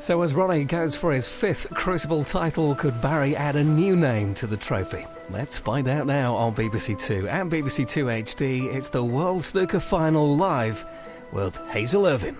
So as Ronnie goes for his 5th Crucible title, could Barry add a new name to the trophy? Let's find out now on BBC Two and BBC Two HD. It's the World Snooker Final live with Hazel Irvine.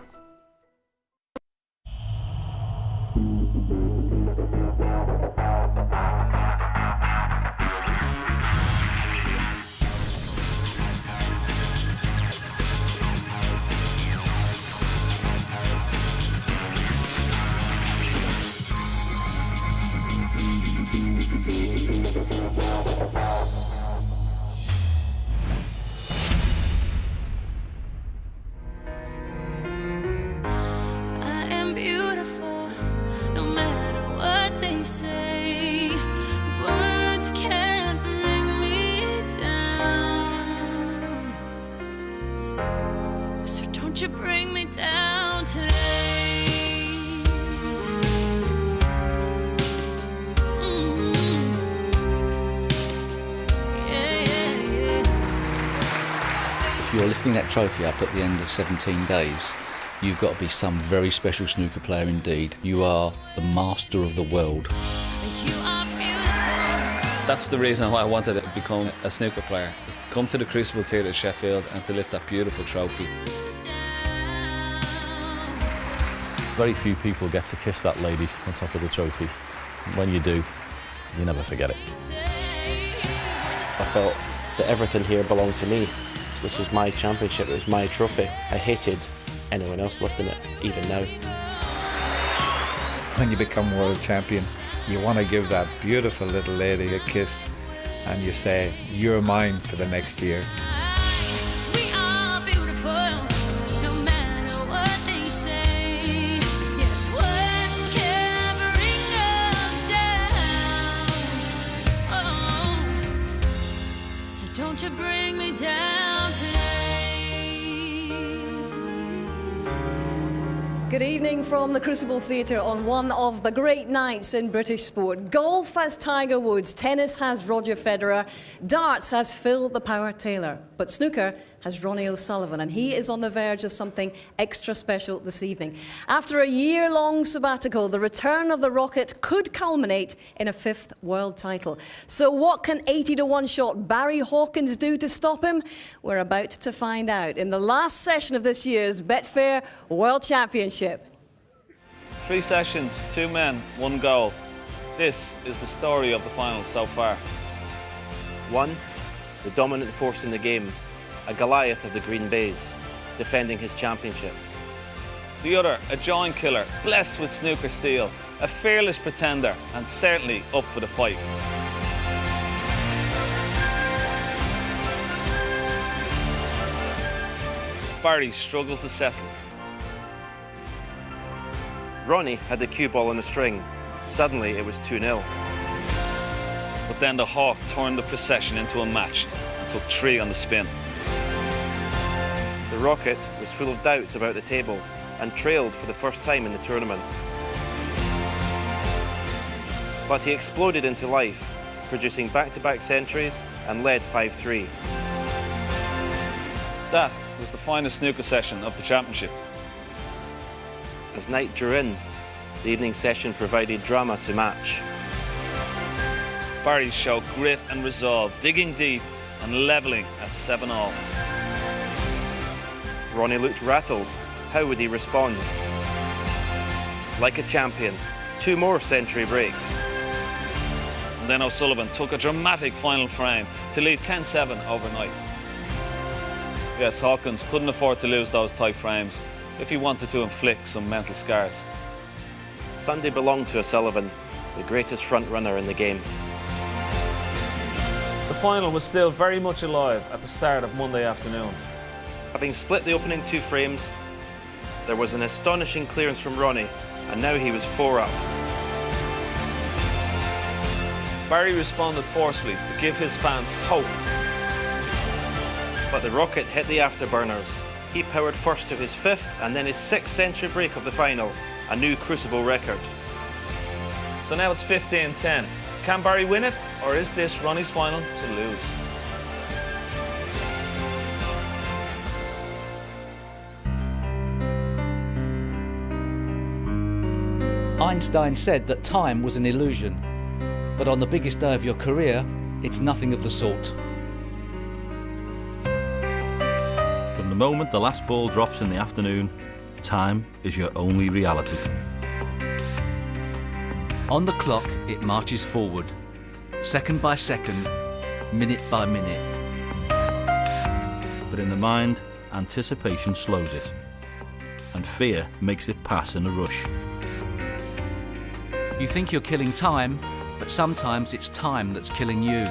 You bring me down today. If you're lifting that trophy up at the end of 17 days, you've got to be some very special snooker player indeed. You are the master of the world. That's the reason why I wanted to become a snooker player. Was to come to the Crucible Theatre at Sheffield and to lift that beautiful trophy. Very few people get to kiss that lady on top of the trophy. When you do, you never forget it. I felt that everything here belonged to me. This was my championship, it was my trophy. I hated anyone else lifting it, even now. When you become world champion, you want to give that beautiful little lady a kiss and you say, "You're mine for the next year." Don't you bring me down today. Good evening from the Crucible Theatre on one of the great nights in British sport. Golf has Tiger Woods, tennis has Roger Federer, darts has Phil the Power Taylor, but snooker has Ronnie O'Sullivan, and he is on the verge of something extra special this evening. After a year-long sabbatical, the return of the Rocket could culminate in a 5th world title. So what can 80-to-1 shot Barry Hawkins do to stop him? We're about to find out in the last session of this year's Betfair World Championship. 3 sessions, 2 men, 1 goal. This is the story of the final so far. 1, the dominant force in the game. A Goliath of the Green Bays, defending his championship. The other, a giant killer, blessed with snooker steel, a fearless pretender and certainly up for the fight. Barry struggled to settle. Ronnie had the cue ball on the string. Suddenly it was 2-0. But then the Hawk turned the procession into a match and took 3 on the spin. The Rocket was full of doubts about the table and trailed for the first time in the tournament. But he exploded into life, producing back-to-back centuries and led 5-3. That was the finest snooker session of the championship. As night drew in, the evening session provided drama to match. Barry showed grit and resolve, digging deep and levelling at 7-all. Ronnie looked rattled. How would he respond? Like a champion, 2 more century breaks. And then O'Sullivan took a dramatic final frame to lead 10-7 overnight. Yes, Hawkins couldn't afford to lose those tight frames if he wanted to inflict some mental scars. Sunday belonged to O'Sullivan, the greatest front runner in the game. The final was still very much alive at the start of Monday afternoon. Having split the opening 2 frames, there was an astonishing clearance from Ronnie, and now he was 4 up. Barry responded forcefully to give his fans hope. But the Rocket hit the afterburners. He powered first to his 5th and then his 6th century break of the final, a new Crucible record. So now it's 15-10. Can Barry win it, or is this Ronnie's final to lose? Einstein said that time was an illusion, but on the biggest day of your career, it's nothing of the sort. From the moment the last ball drops in the afternoon, time is your only reality. On the clock, it marches forward, second by second, minute by minute. But in the mind, anticipation slows it, and fear makes it pass in a rush. You think you're killing time, but sometimes it's time that's killing you.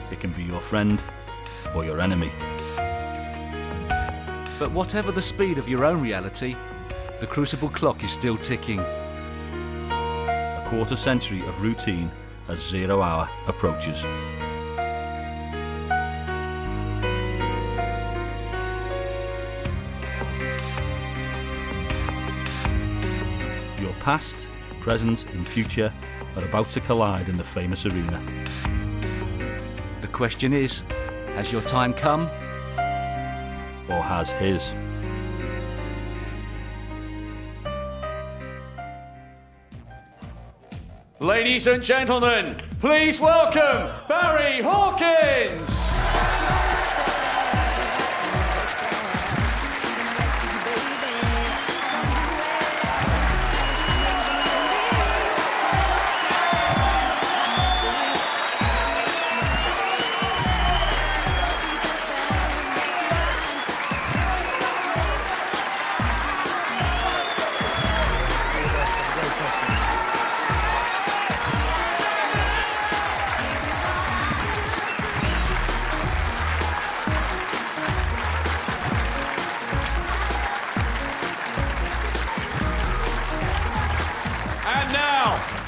It can be your friend or your enemy. But whatever the speed of your own reality, the crucible clock is still ticking. A quarter century of routine as 0 hour approaches. Your past, present and future are about to collide in the famous arena. The question is, has your time come? Or has his? Ladies and gentlemen, please welcome Barry Hawkins!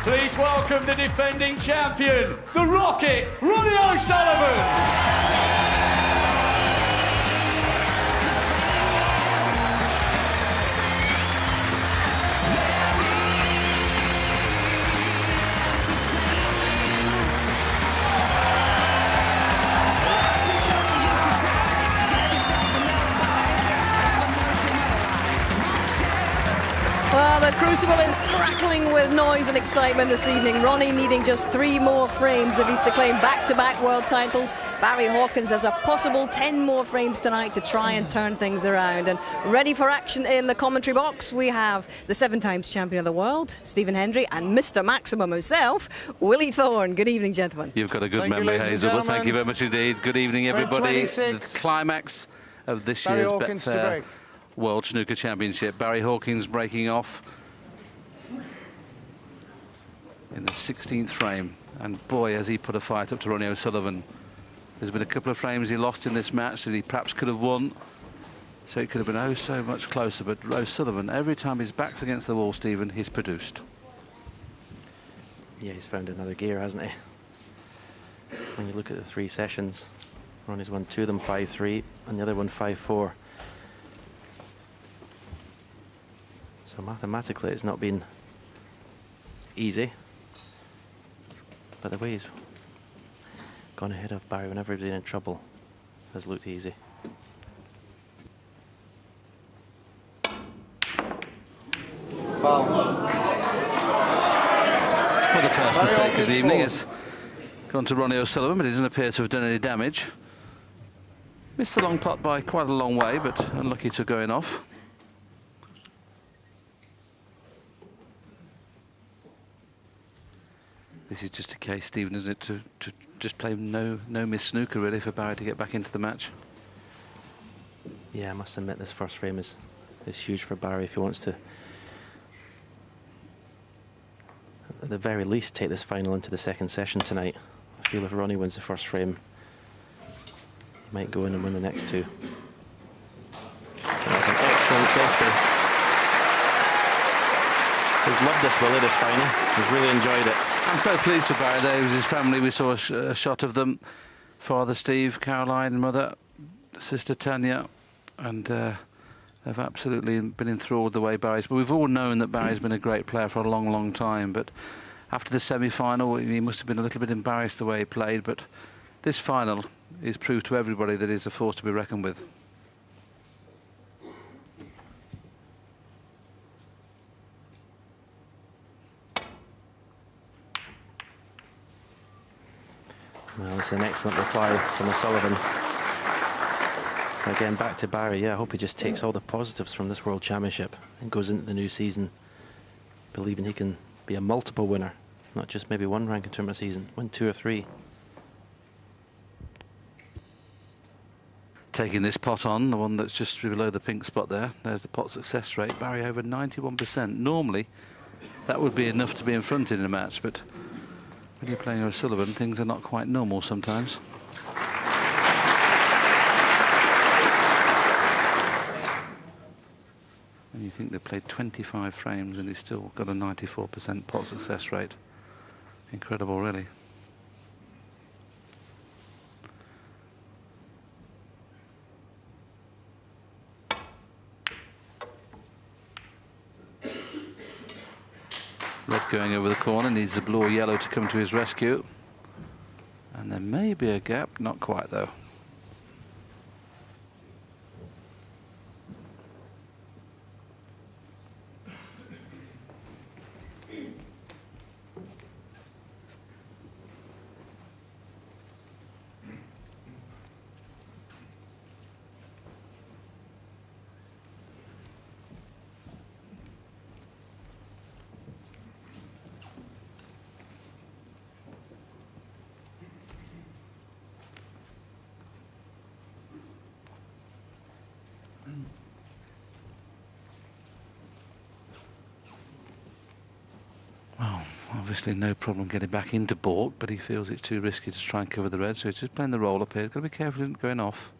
Please welcome the defending champion, the Rocket, Ronnie O'Sullivan! Well, the Crucible is crackling with noise and excitement this evening. Ronnie needing just 3 more frames if he's to claim back-to-back world titles. Barry Hawkins has a possible 10 more frames tonight to try and turn things around. And ready for action in the commentary box, we have the 7 times champion of the world, Stephen Hendry, and Mr. Maximum himself, Willie Thorne. Good evening, gentlemen. You've got a good memory, Hazel. Thank you very much indeed. Good evening, everybody. The climax of this year's Betfair World Snooker Championship. Barry Hawkins breaking off in the 16th frame, and boy, has he put a fight up to Ronnie O'Sullivan. There's been a couple of frames he lost in this match that he perhaps could have won, so it could have been oh so much closer. But O'Sullivan, every time his back's against the wall, Stephen, he's produced. Yeah, he's found another gear, hasn't he? When you look at the 3 sessions, Ronnie's won 2 of them 5-3 and the other one 5-4. So mathematically it's not been easy, but the way he's gone ahead of Barry whenever he's been in trouble has looked easy. Well, the first mistake of the evening has gone to Ronnie O'Sullivan, but he doesn't appear to have done any damage. Missed the long putt by quite a long way, but unlucky to going off. This is just a case, Stephen, isn't it, to just play no miss snooker, really, for Barry to get back into the match. Yeah, I must admit this first frame is huge for Barry if he wants to, at the very least, take this final into the second session tonight. I feel if Ronnie wins the first frame, he might go in and win the next 2. That's an excellent safety. He's loved this, Willie, this final. He's really enjoyed it. I'm so pleased for Barry there. It was his family. We saw a shot of them. Father Steve, Caroline, mother, sister Tanya, and they've absolutely been enthralled the way Barry's. But we've all known that Barry's been a great player for a long, long time. But after the semi-final, he must have been a little bit embarrassed the way he played. But this final is proved to everybody that he's a force to be reckoned with. Well, it's an excellent reply from O'Sullivan. Again, back to Barry. Yeah, I hope he just takes all the positives from this World Championship and goes into the new season believing he can be a multiple winner, not just maybe one ranking tournament season, win 2 or 3. Taking this pot on, the one that's just below the pink spot there, there's the pot success rate. Barry over 91%. Normally, that would be enough to be in front in a match, but when you're playing O'Sullivan, things are not quite normal sometimes. And you think they've played 25 frames and he's still got a 94% pot success rate. Incredible, really. Red going over the corner, needs the blue or yellow to come to his rescue. And there may be a gap, not quite though. Well, obviously no problem getting back into baulk, but he feels it's too risky to try and cover the red, so he's just playing the roll up here. He's got to be careful he isn't going off.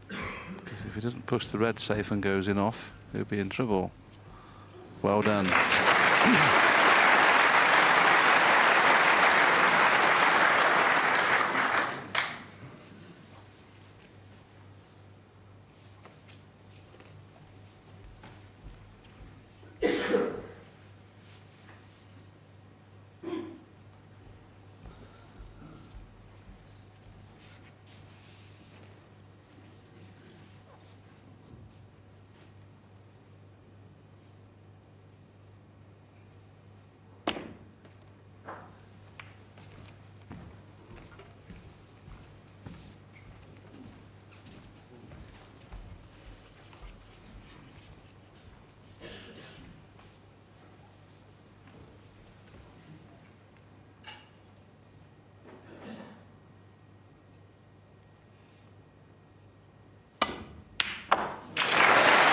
Because if he doesn't push the red safe and goes in off, he'll be in trouble. Well done.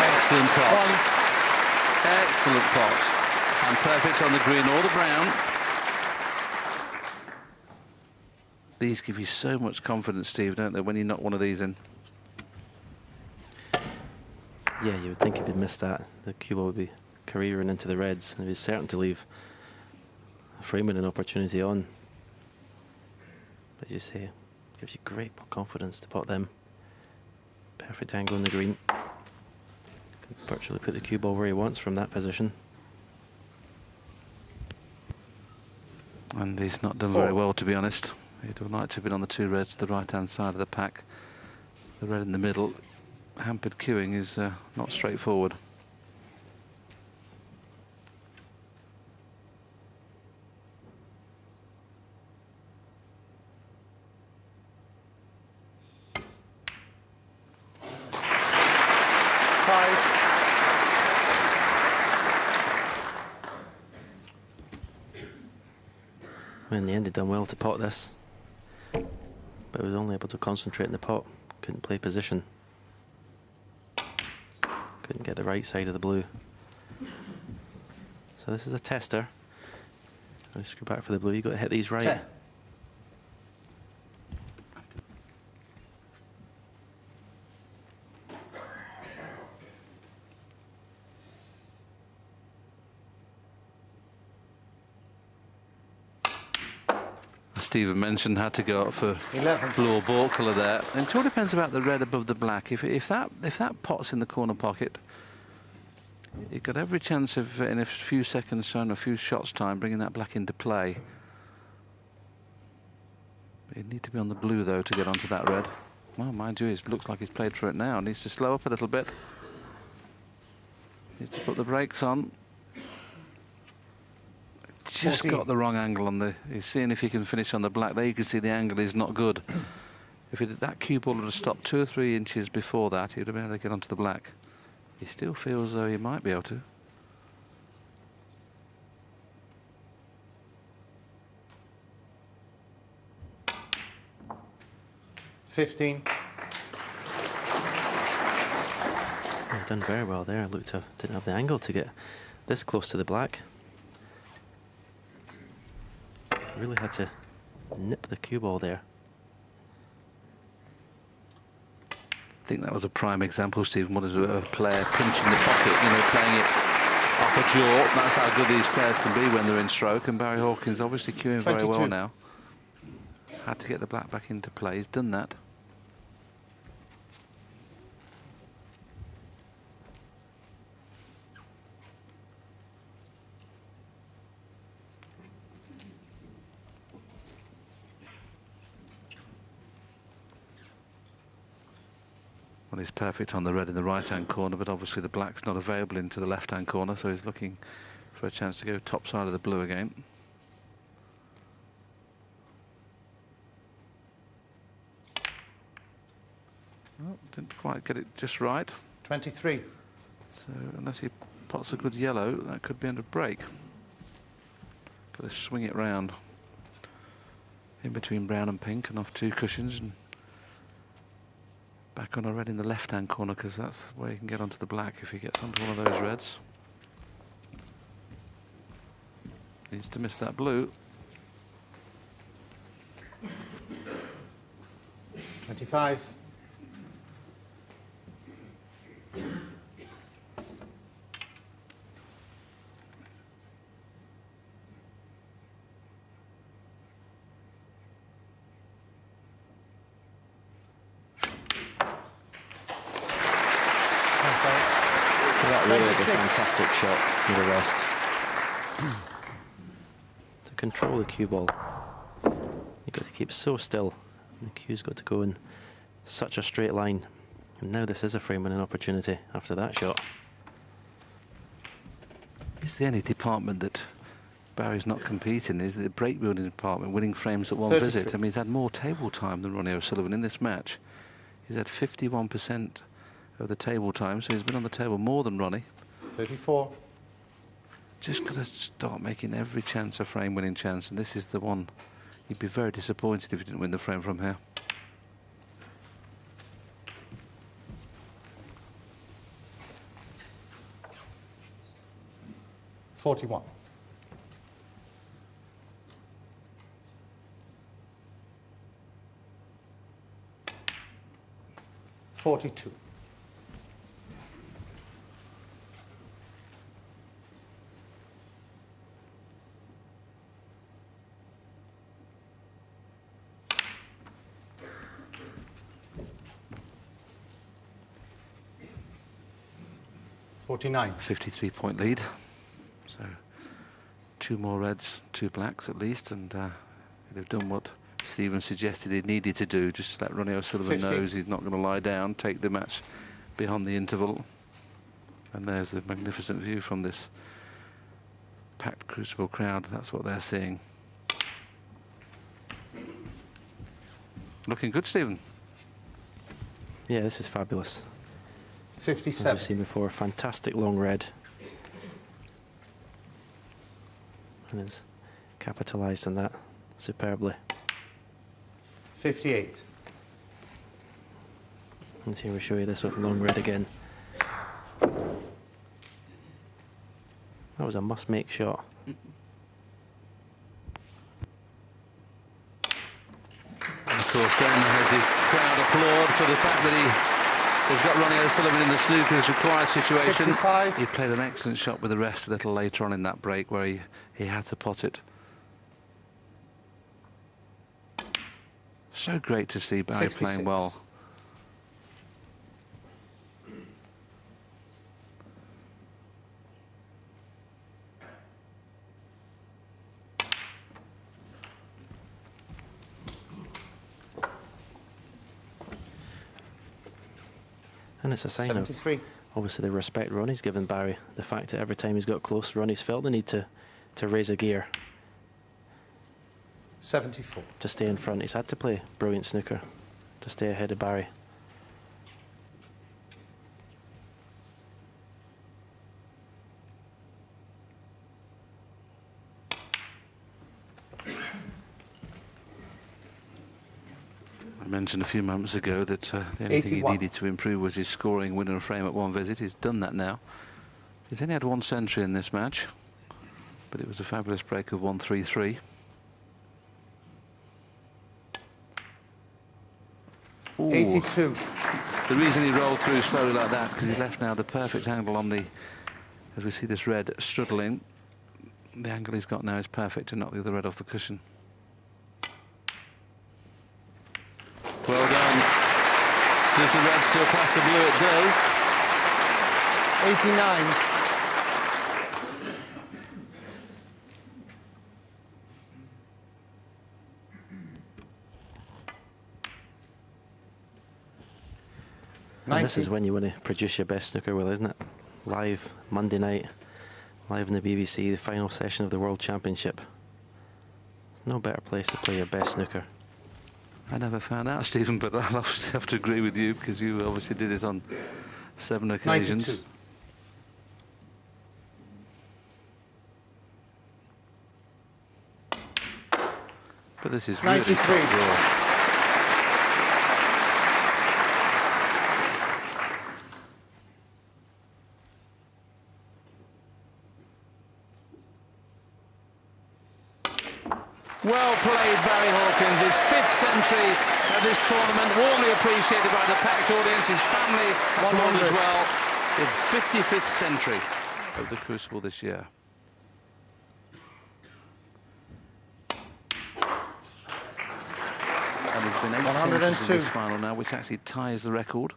Excellent pot. Excellent pot. And perfect on the green or the brown. These give you so much confidence, Steve, don't they, when you knock one of these in? Yeah, you would think if he'd missed that, the cue ball would be careering into the reds, and he's certain to leave a Freeman an opportunity on. But you say, it gives you great confidence to pot them. Perfect angle in the green. Can virtually put the cue ball where he wants from that position. And he's not done very well, to be honest. He'd have liked to have been on the two reds to the right-hand side of the pack. The red in the middle, hampered queuing is not straightforward. In the end, he'd done well to pot this, but he was only able to concentrate in the pot. Couldn't play position. Couldn't get the right side of the blue. So this is a tester. I'll screw back for the blue. You've got to hit these right. 10. Stephen mentioned had to go up for 11. blue or ball colour there. And it all depends about the red above the black. If that pot's in the corner pocket, you've got every chance of in a few seconds time, a few shots time, bringing that black into play. You need to be on the blue though to get onto that red. Well, mind you, it looks like he's played for it now. Needs to slow up a little bit. Needs to put the brakes on. just 14. got the wrong angle on the... He's seeing if he can finish on the black. There you can see the angle is not good. If that cue ball would have stopped 2 or 3 inches before that, he would have been able to get onto the black. He still feels though he might be able to. $15. Well, done very well there. Looked to didn't have the angle to get this close to the black. Really had to nip the cue ball there. I think that was a prime example, Stephen, what is a player pinching the pocket, you know, playing it off a jaw. That's how good these players can be when they're in stroke, and Barry Hawkins obviously cueing 22. very well now. Had to get the black back into play, he's done that. Well, he's perfect on the red in the right-hand corner, but obviously the black's not available into the left-hand corner, so he's looking for a chance to go top side of the blue again. Oh, didn't quite get it just right. 23. So unless he pots a good yellow, that could be under break. Got to swing it round in between brown and pink and off 2 cushions and back on a red in the left-hand corner, because that's where you can get onto the black if he gets onto one of those reds. Needs to miss that blue. 25. That really is a fantastic shot with the rest. To control the cue ball, you've got to keep so still. The cue's got to go in such a straight line. And now this is a frame winning opportunity after that shot. It's the only department that Barry's not competing, is the break building department, winning frames at one 33. visit. I mean, he's had more table time than Ronnie O'Sullivan in this match. He's had 51% of the table time, so he's been on the table more than Ronnie. 34. Just got to start making every chance a frame winning chance, and this is the one. He'd be very disappointed if he didn't win the frame from here. $41. $42. $49. 53-point lead. So 2 more reds, 2 blacks at least, and he'd have done what Stephen suggested he needed to do, just to let Ronnie O'Sullivan 50. knows he's not going to lie down, take the match beyond the interval. And there's the magnificent view from this packed Crucible crowd. That's what they're seeing. Looking good, Stephen. Yeah, this is fabulous. 57. As we've seen before, fantastic long red. And it's capitalised on that superbly. 58. Let's see, we'll show you this with long red again. That was a must-make shot. And of course, then as the crowd applaud for the fact that he's got Ronnie O'Sullivan in the snooker's required situation. 65. He played an excellent shot with the rest a little later on in that break where he had to pot it. So great to see Barry 66. playing well. And it's a sign 73. of, obviously, the respect Ronnie's given Barry. The fact that every time he's got close, Ronnie's felt the need to raise a gear. 74. To stay in front. He's had to play brilliant snooker to stay ahead of Barry. I mentioned a few moments ago that the only thing he needed to improve was his scoring, winning a frame at one visit. He's done that now. He's only had one century in this match, but it was a fabulous break of 1-3-3. Ooh. 82. The reason he rolled through slowly like that because he's left now the perfect angle on the, as we see this red struddling, the angle he's got now is perfect to knock the other red off the cushion. Well done. Does the red still pass the blue? It does. 89. And this is when you want to produce your best snooker, Will, isn't it? Live, Monday night, live on the BBC, the final session of the World Championship. No better place to play your best snooker. I never found out, Stephen, but I'll have to agree with you because you obviously did it on 7 occasions. 92. But this is really 93. top draw. Well played, Barry Hawkins. His 5th century of this tournament, warmly appreciated by the packed audience. His family applaud as well. His 55th century of the Crucible this year. And there's been 8 centuries in this final now, which actually ties the record.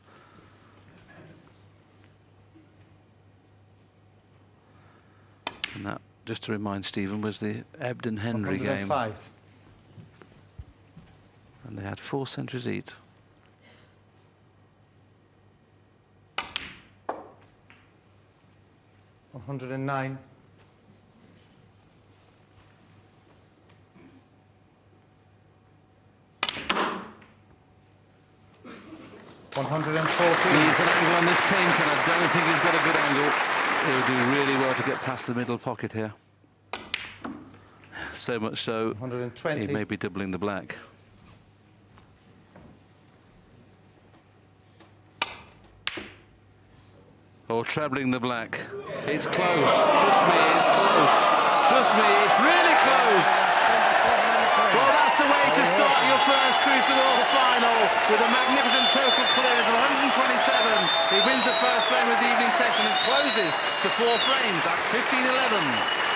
And that, just to remind Stephen, was the Ebden-Henry game. 105. And they had 4 centuries each. $109. 114. Needs an angle on this pink, and I don't think he's got a good angle. He'll do really well to get past the middle pocket here. So much so, 120. he may be doubling the black. Or trebling the black. It's close. Trust me, it's close. Trust me, it's really close. Well, that's the way to start your first Crucible final with a magnificent total clearance of 127. He wins the first frame of the evening session and closes to 4 frames at 15-11.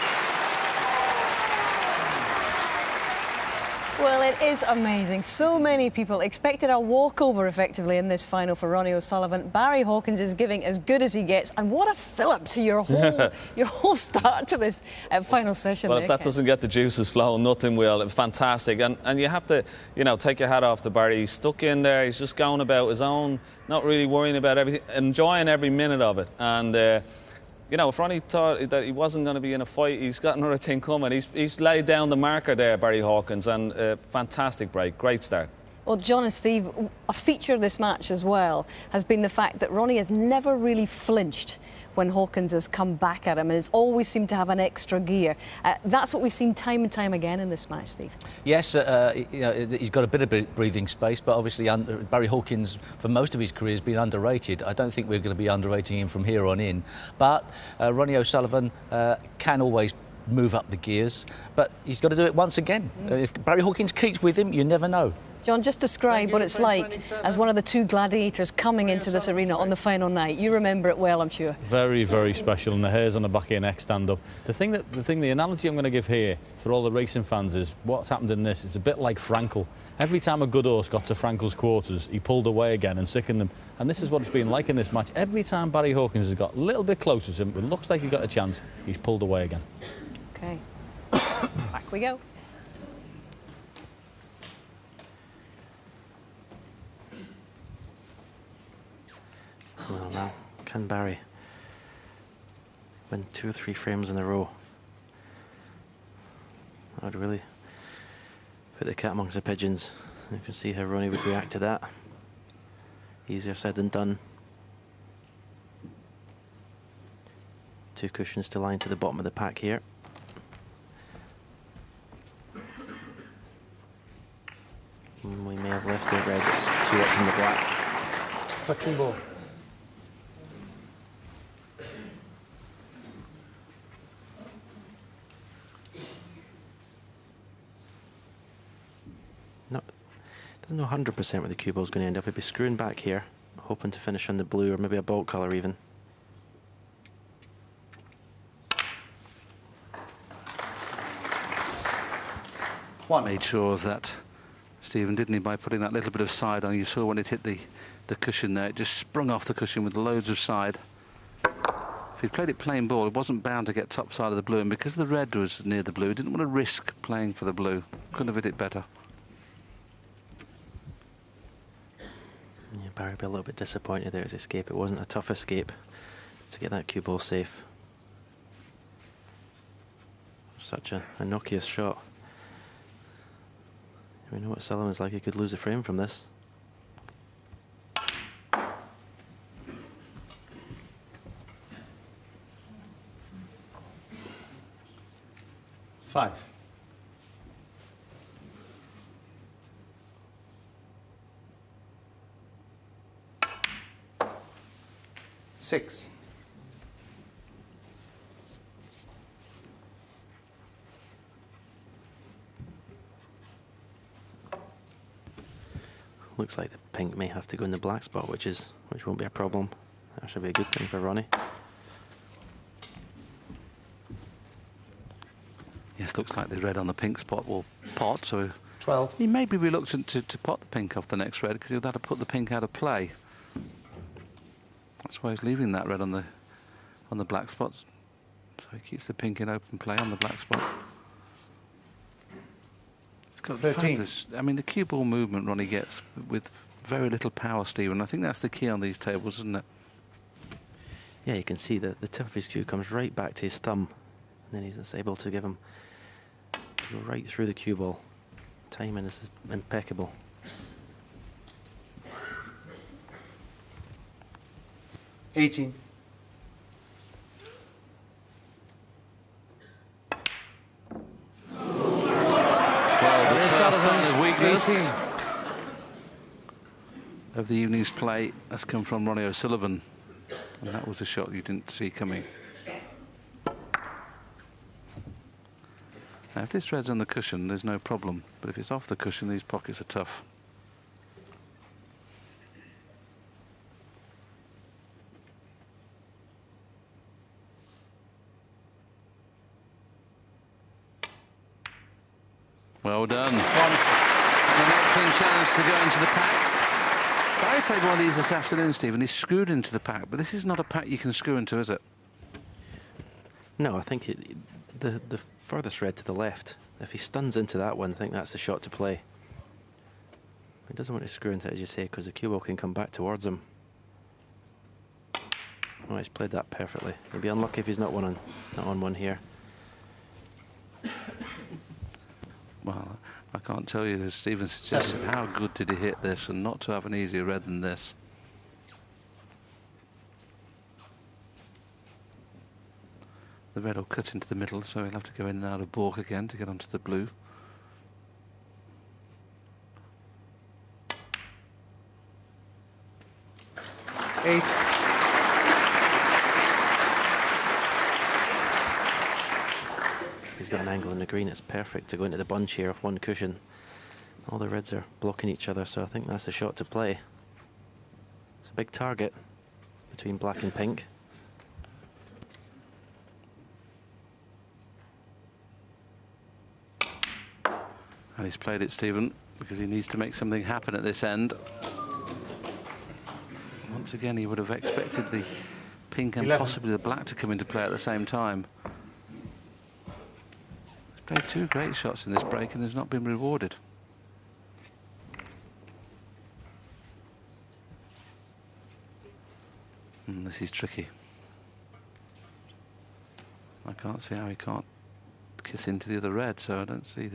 Well, it is amazing. So many people expected a walkover, effectively, in this final for Ronnie O'Sullivan. Barry Hawkins is giving as good as he gets, and what a fillip to your whole start to this final session. Well, there, if that Ken. doesn't get the juices flowing, nothing will. Fantastic, and you have to, you know, take your hat off to Barry. He's stuck in there. He's just going about his own, not really worrying about everything, enjoying every minute of it. And you know, if Ronnie thought that he wasn't going to be in a fight, he's got another thing coming. He's laid down the marker there, Barry Hawkins, and fantastic break, great start. Well, John and Steve, a feature of this match as well has been the fact that Ronnie has never really flinched when Hawkins has come back at him, and has always seemed to have an extra gear. That's what we've seen time and time again in this match, Steve. Yes, you know, he's got a bit of breathing space, but obviously Barry Hawkins, for most of his career, has been underrated. I don't think we're going to be underrating him from here on in. But Ronnie O'Sullivan can always move up the gears, but he's got to do it once again. If Barry Hawkins keeps with him, you never know. John, just describe what it's like as one of the 2 gladiators coming into this arena on the final night. You remember it well, I'm sure. Very, very special, and the hairs on the back of your neck stand up. The analogy I'm going to give here for all the racing fans is what's happened in this. It's a bit like Frankel. Every time a good horse got to Frankel's quarters, he pulled away again and sickened them. And this is what it's been like in this match. Every time Barry Hawkins has got a little bit closer to him, it looks like he got a chance, he's pulled away again. OK. Back we go. Well, now, can Barry win 2 or 3 frames in a row? That would really Put the cat amongst the pigeons. You can see how Ronnie would react to that. Easier said than done. 2 cushions to line to the bottom of the pack here. And we may have left the red. It's 2 up from the black. Touching ball. Doesn't know 100% where the cue ball's going to end up. He'll be screwing back here, hoping to finish on the blue or maybe a bolt colour even. Made sure of that, Stephen, didn't he, by putting that little bit of side on. You saw when it hit the cushion there, it just sprung off the cushion with loads of side. If he'd played it plain ball, it wasn't bound to get top side of the blue, and because the red was near the blue, he didn't want to risk playing for the blue. Couldn't have hit it better. Yeah, Barry will be a little bit disappointed there at his escape. It wasn't a tough escape to get that cue ball safe. Such a innocuous shot. We know what Sullivan's like. He could lose a frame from this. Five. Six. Looks like the pink may have to go in the black spot, which won't be a problem. That should be a good thing for Ronnie. Yes, looks like the red on the pink spot will pot, so 12. he may be reluctant to pot the pink off the next red because he'll have to put the pink out of play. That's why he's leaving that red on the black spots. So he keeps the pink in open play on the black spot. It's got 13. I mean, the cue ball movement Ronnie gets with very little power, Stephen. I think that's the key on these tables, isn't it? Yeah, you can see that the tip of his cue comes right back to his thumb, and then he's able to give him to go right through the cue ball. Timing is impeccable. Well, the first sign of weakness of the evening's play has come from Ronnie O'Sullivan, and that was a shot you didn't see coming. Now, if this red's on the cushion, there's no problem, but if it's off the cushion, these pockets are tough. Well done. And an excellent chance to go into the pack. Barry played one of these this afternoon, Stephen. He's screwed into the pack, but this is not a pack you can screw into, is it? No, I think the furthest red to the left, if he stuns into that one, I think that's the shot to play. He doesn't want to screw into it, as you say, because the cue ball can come back towards him. Oh, he's played that perfectly. He'll be unlucky if he's not on one here. Well, I can't tell you, as Stephen suggested, how good did he hit this, and not to have an easier red than this. The red will cut into the middle, so he'll have to go in and out of balk again to get onto the blue. Eight. He's got an angle in the green. It's perfect to go into the bunch here off one cushion. All the reds are blocking each other, so I think that's the shot to play. It's a big target between black and pink. And he's played it, Stephen, because he needs to make something happen at this end. Once again, he would have expected the pink and 11. possibly the black to come into play at the same time. He's played 2 great shots in this break and has not been rewarded. This is tricky. I can't see how he can't kiss into the other red, so I don't see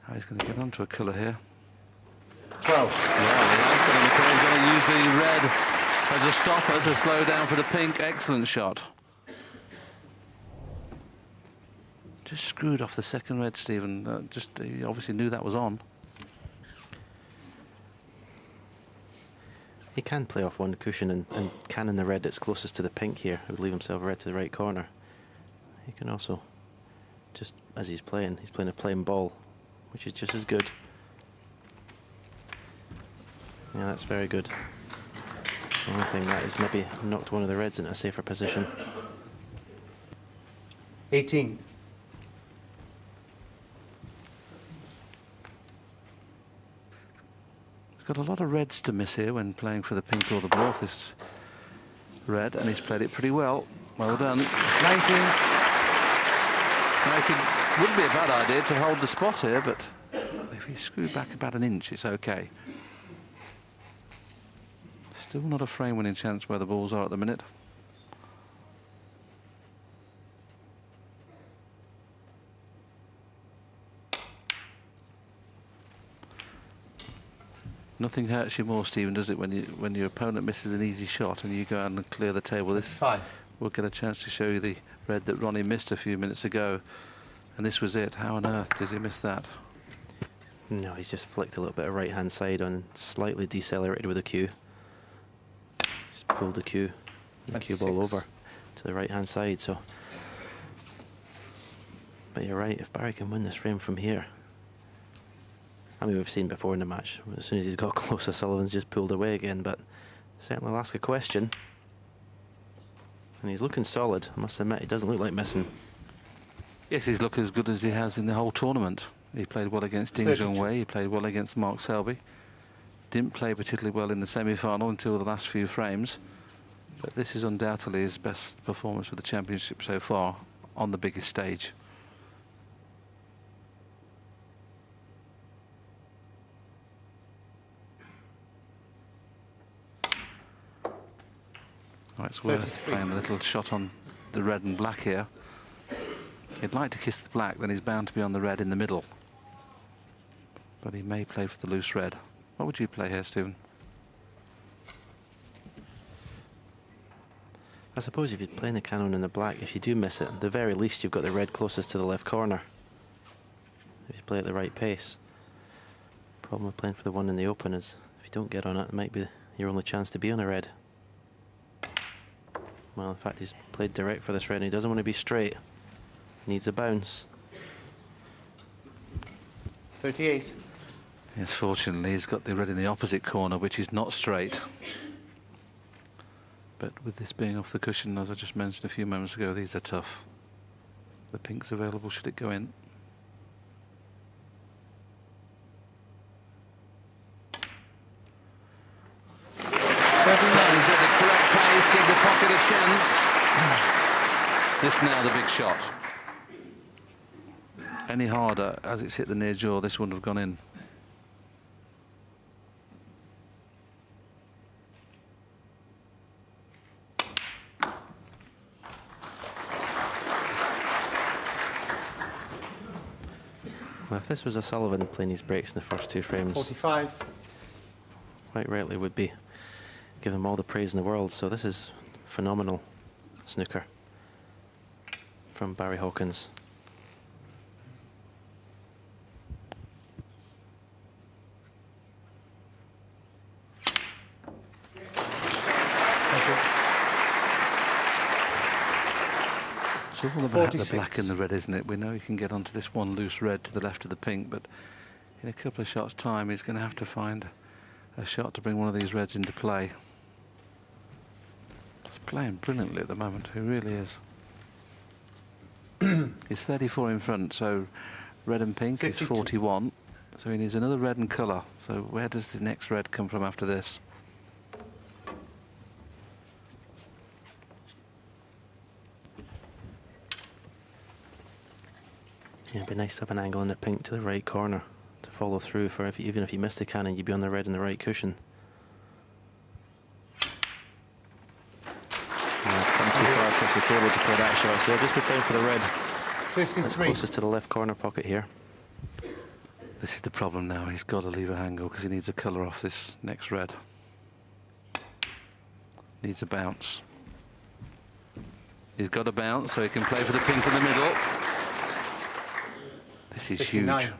Oh, he's going to get onto a colour here. 12. Yeah, he has got in the colour. He's going to use the red as a stopper to slow down for the pink. Excellent shot. Just screwed off the second red, Stephen. He obviously knew that was on. He can play off one cushion and cannon the red that's closest to the pink here. He would leave himself red to the right corner. He can also, just as he's playing a plain ball, which is just as good. Yeah, that's very good. The only thing that is maybe knocked one of the reds into a safer position. 18. He's got a lot of reds to miss here when playing for the pink or the blue off this red, and he's played it pretty well. Well done. 19. Now, it wouldn't be a bad idea to hold the spot here, but if he screwed back about an inch, it's okay. Still not a frame-winning chance where the balls are at the minute. Nothing hurts you more, Stephen, does it, when your opponent misses an easy shot and you go out and clear the table? This 5. We'll get a chance to show you the red that Ronnie missed a few minutes ago, and this was it. How on earth does he miss that? No, he's just flicked a little bit of right-hand side on, slightly decelerated with a cue. Just pulled the cue ball over to the right-hand side. So, but you're right. If Barry can win this frame from here, I mean, we've seen before in the match, as soon as he's got closer, Sullivan's just pulled away again. But certainly, I'll ask a question. And he's looking solid. I must admit, he doesn't look like missing. Yes, he's looking as good as he has in the whole tournament. He played well against Ding Junhui. He played well against Mark Selby. Didn't play particularly well in the semi-final until the last few frames. But this is undoubtedly his best performance for the championship so far on the biggest stage. Oh, it's worth playing a little shot on the red and black here. He'd like to kiss the black, then he's bound to be on the red in the middle. But he may play for the loose red. What would you play here, Stephen? I suppose if you're playing the cannon in the black, if you do miss it, at the very least you've got the red closest to the left corner. If you play at the right pace. Problem with playing for the one in the open is if you don't get on it, it might be your only chance to be on a red. Well, in fact, he's played direct for this red and he doesn't want to be straight. Needs a bounce. 38. Yes, fortunately, he's got the red in the opposite corner, which is not straight. But with this being off the cushion, as I just mentioned a few moments ago, these are tough. The pink's available should it go in. He's at the correct pace, give the pocket a chance. This now the big shot. Any harder, as it's hit the near jaw, this wouldn't have gone in. Well, if this was a Sullivan playing his breaks in the first two frames, 45. quite rightly would be give him all the praise in the world. So this is phenomenal snooker from Barry Hawkins. It's all about the black and the red, isn't it? We know he can get onto this one loose red to the left of the pink, but in a couple of shots' time, he's going to have to find a shot to bring one of these reds into play. He's playing brilliantly at the moment, he really is. He's 34 in front, so red and pink 52. Is 41. So he needs another red and colour. So where does the next red come from after this? Yeah, it'd be nice to have an angle in the pink to the right corner to follow through for even if you missed the cannon, you'd be on the red and the right cushion. And it's come too far across the table to play that shot, so he'll just be playing for the red. 53. That's closest to the left corner pocket here. This is the problem now. He's got to leave a angle because he needs a colour off this next red. Needs a bounce. He's got a bounce so he can play for the pink in the middle. This is 59. huge.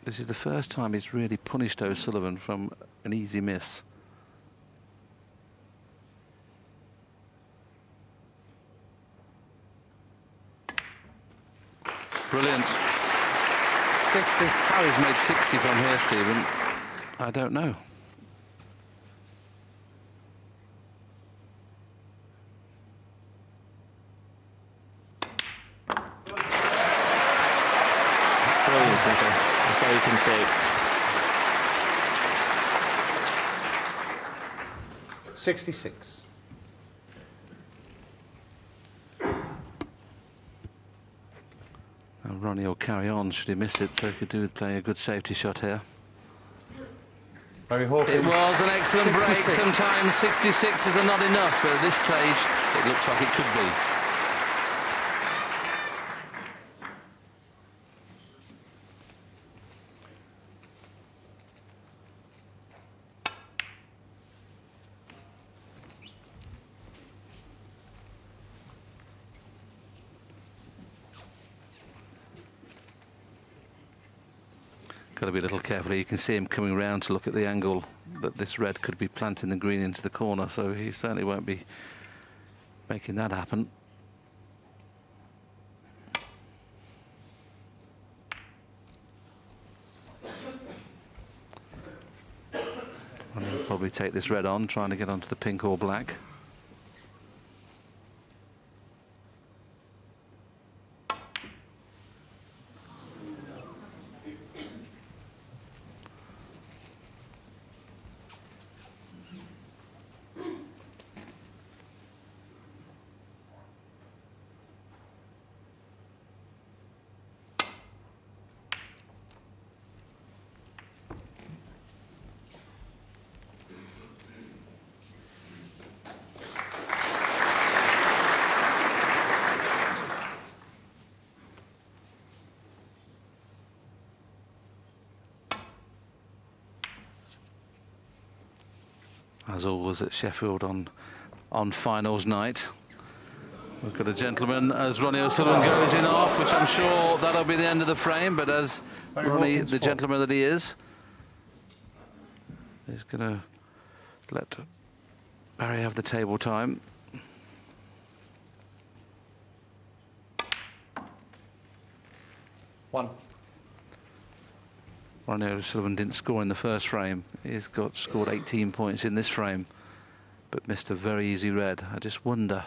This is the first time he's really punished O'Sullivan from an easy miss. Brilliant. 60. How he's made 60 from here, Stephen, I don't know. Brilliant, Snooker. That's all you can say. 66. Now Ronnie will carry on should he miss it, so he could do with playing a good safety shot here. Barry Hawkins. It was an excellent 66. break. Sometimes 66 is not enough, but at this stage it looks like it could be. Got to be a little careful. You can see him coming round to look at the angle that this red could be planting the green into the corner, so he certainly won't be making that happen. And he'll probably take this red on, trying to get onto the pink or black. As always at Sheffield on finals night. We've got a gentleman as Ronnie O'Sullivan goes in off, which I'm sure that'll be the end of the frame, but as Ronnie, the gentleman that he is going to let Barry have the table time. One. Ronnie O'Sullivan didn't score in the first frame. He's scored 18 points in this frame, but missed a very easy red. I just wonder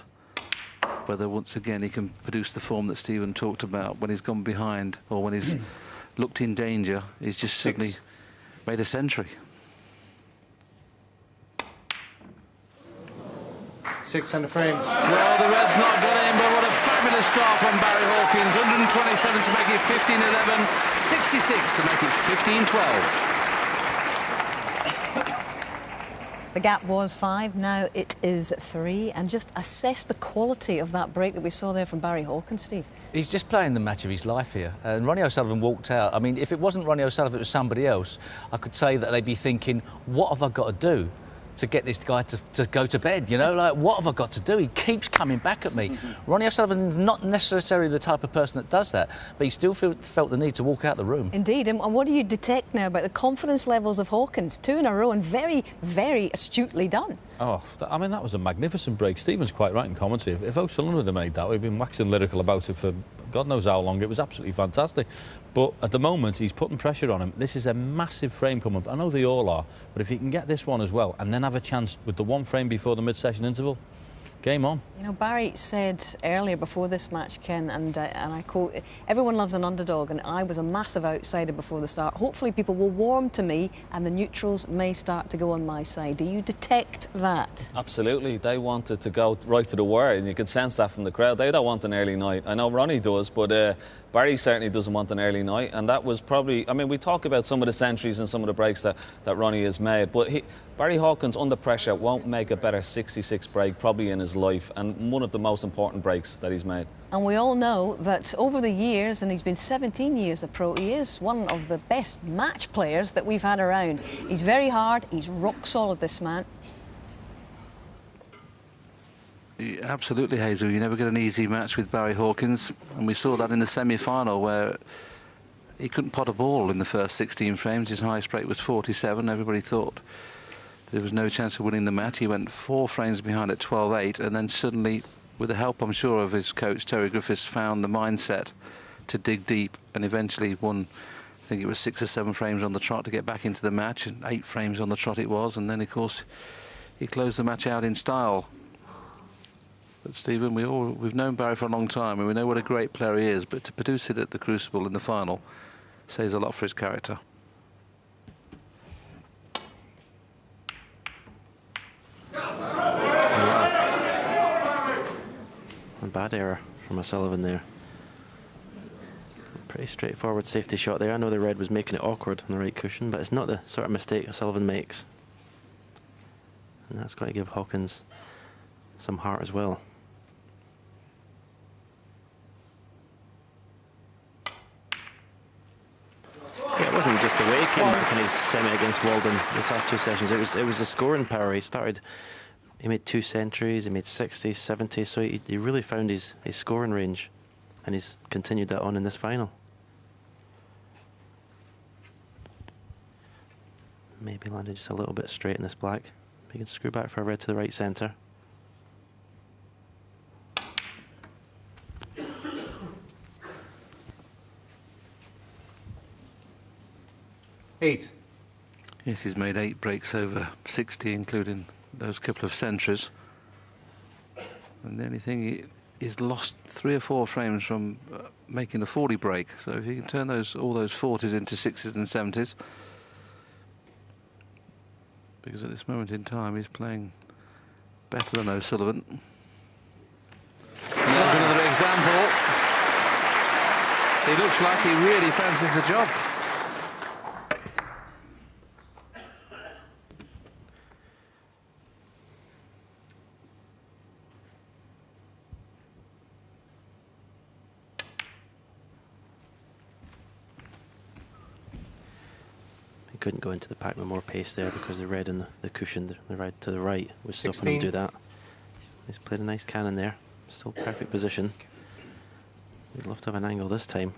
whether once again he can produce the form that Stephen talked about when he's gone behind or when he's looked in danger. He's just suddenly made a century. 6 and a frame. Well, the red's not got in, but what a fabulous start from Barry Hawkins. 127 to make it 15-11, 66 to make it 15-12. The gap was 5, now it is 3. And just assess the quality of that break that we saw there from Barry Hawkins, Steve. He's just playing the match of his life here. And Ronnie O'Sullivan walked out. I mean, if it wasn't Ronnie O'Sullivan, it was somebody else, I could say that they'd be thinking, what have I got to do to get this guy to go to bed, you know? Like, what have I got to do? He keeps coming back at me. Ronnie O'Sullivan's not necessarily the type of person that does that, but he still felt the need to walk out the room. Indeed, and what do you detect now about the confidence levels of Hawkins? 2 in a row and very, very astutely done. Oh, I mean, that was a magnificent break. Stephen's quite right in commentary. If O'Sullivan had made that, we've been waxing lyrical about it for God knows how long. It was absolutely fantastic. But at the moment, he's putting pressure on him. This is a massive frame coming up. I know they all are, but if he can get this one as well and then have a chance with the one frame before the mid-session interval, game on. You know, Barry said earlier before this match, Ken, and I quote, everyone loves an underdog, and I was a massive outsider before the start. Hopefully people will warm to me and the neutrals may start to go on my side. Do you detect that? Absolutely. They wanted to go right to the wire, and you could sense that from the crowd. They don't want an early night. I know Ronnie does, but Barry certainly doesn't want an early night, and that was probably, I mean, we talk about some of the centuries and some of the breaks that Ronnie has made, but Barry Hawkins, under pressure, won't make a better 66 break probably in his life, and one of the most important breaks that he's made. And we all know that over the years, and he's been 17 years a pro, he is one of the best match players that we've had around. He's very hard, he's rock solid, this man. Absolutely, Hazel. You never get an easy match with Barry Hawkins, and we saw that in the semi-final where he couldn't pot a ball in the first 16 frames. His highest break was 47. Everybody thought there was no chance of winning the match. He went 4 frames behind at 12-8, and then suddenly, with the help, I'm sure, of his coach, Terry Griffiths, found the mindset to dig deep and eventually won, I think it was 6 or 7 frames on the trot to get back into the match, and 8 frames on the trot it was, and then, of course, he closed the match out in style. But, Stephen, we've known Barry for a long time, and we know what a great player he is, but to produce it at the Crucible in the final says a lot for his character. A bad error from O'Sullivan there. Pretty straightforward safety shot there. I know the red was making it awkward on the right cushion, but it's not the sort of mistake O'Sullivan makes. And that's got to give Hawkins some heart as well. Yeah, it wasn't just the way he came back in his semi against Walden this last 2 sessions. It was the scoring power. He made 2 centuries, he made 60s, 70s, so he really found his scoring range, and he's continued that on in this final. Maybe landed just a little bit straight in this black. He can screw back for a red to the right centre. Eight. Yes, he's made 8 breaks over 60, including those couple of centuries. And the only thing, he's lost 3 or 4 frames from making a 40 break. So if you can turn all those 40s into 60s and 70s, because at this moment in time he's playing better than O'Sullivan. And there's another example. He looks like he really fancies the job. Couldn't go into the pack with more pace there because the red and the cushion, the red to the right, was stopping him to do that. He's played a nice cannon there. Still perfect position. We'd love to have an angle this time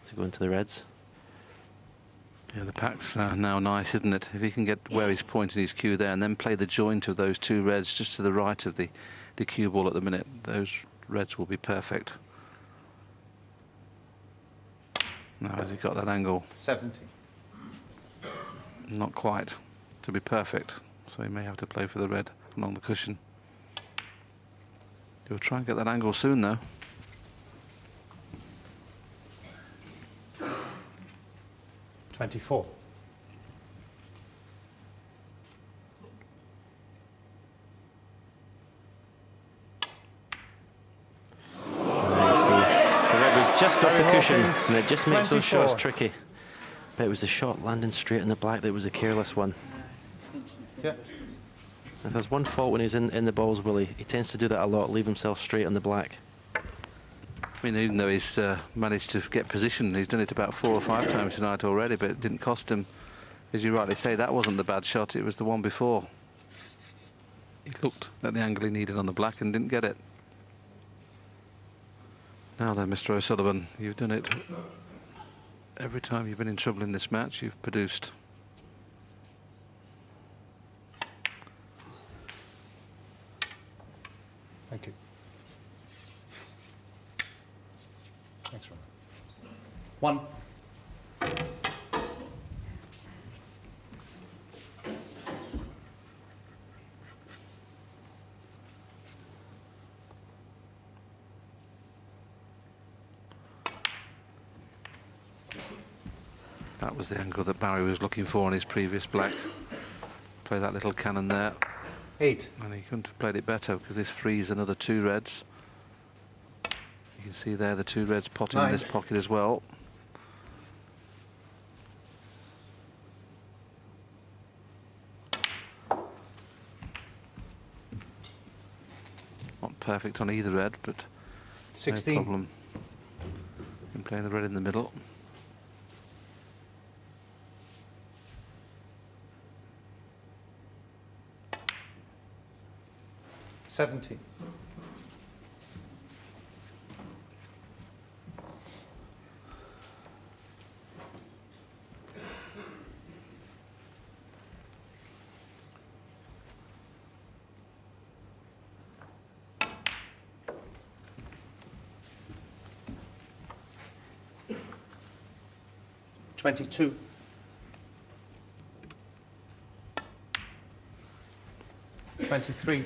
to go into the reds. Yeah, the pack's now nice, isn't it? If he can get where he's pointing his cue there and then play the joint of those 2 reds just to the right of the cue ball at the minute, those reds will be perfect. Now, has he got that angle? 70. Not quite to be perfect, so he may have to play for the red along the cushion. He'll try and get that angle soon, though. $24. The red was just off the cushion, and it just makes those shots tricky. But it was the shot landing straight in the black that was a careless one. Yeah. If there's one fault when he's in the balls, Willie, he tends to do that a lot, leave himself straight on the black. I mean, even though he's managed to get position, he's done it about 4 or 5 times tonight already, but it didn't cost him. As you rightly say, that wasn't the bad shot, it was the one before. He looked at the angle he needed on the black and didn't get it. Now then, Mr. O'Sullivan, you've done it. Every time you've been in trouble in this match, you've produced. Thank you. Thanks, Ronnie. 1. That was the angle that Barry was looking for on his previous black. Play that little cannon there. 8. And he couldn't have played it better because this frees another 2 reds. You can see there the 2 reds potting in this pocket as well. perfect on either red, but 16. no problem in playing the red in the middle. $17. $22. $23.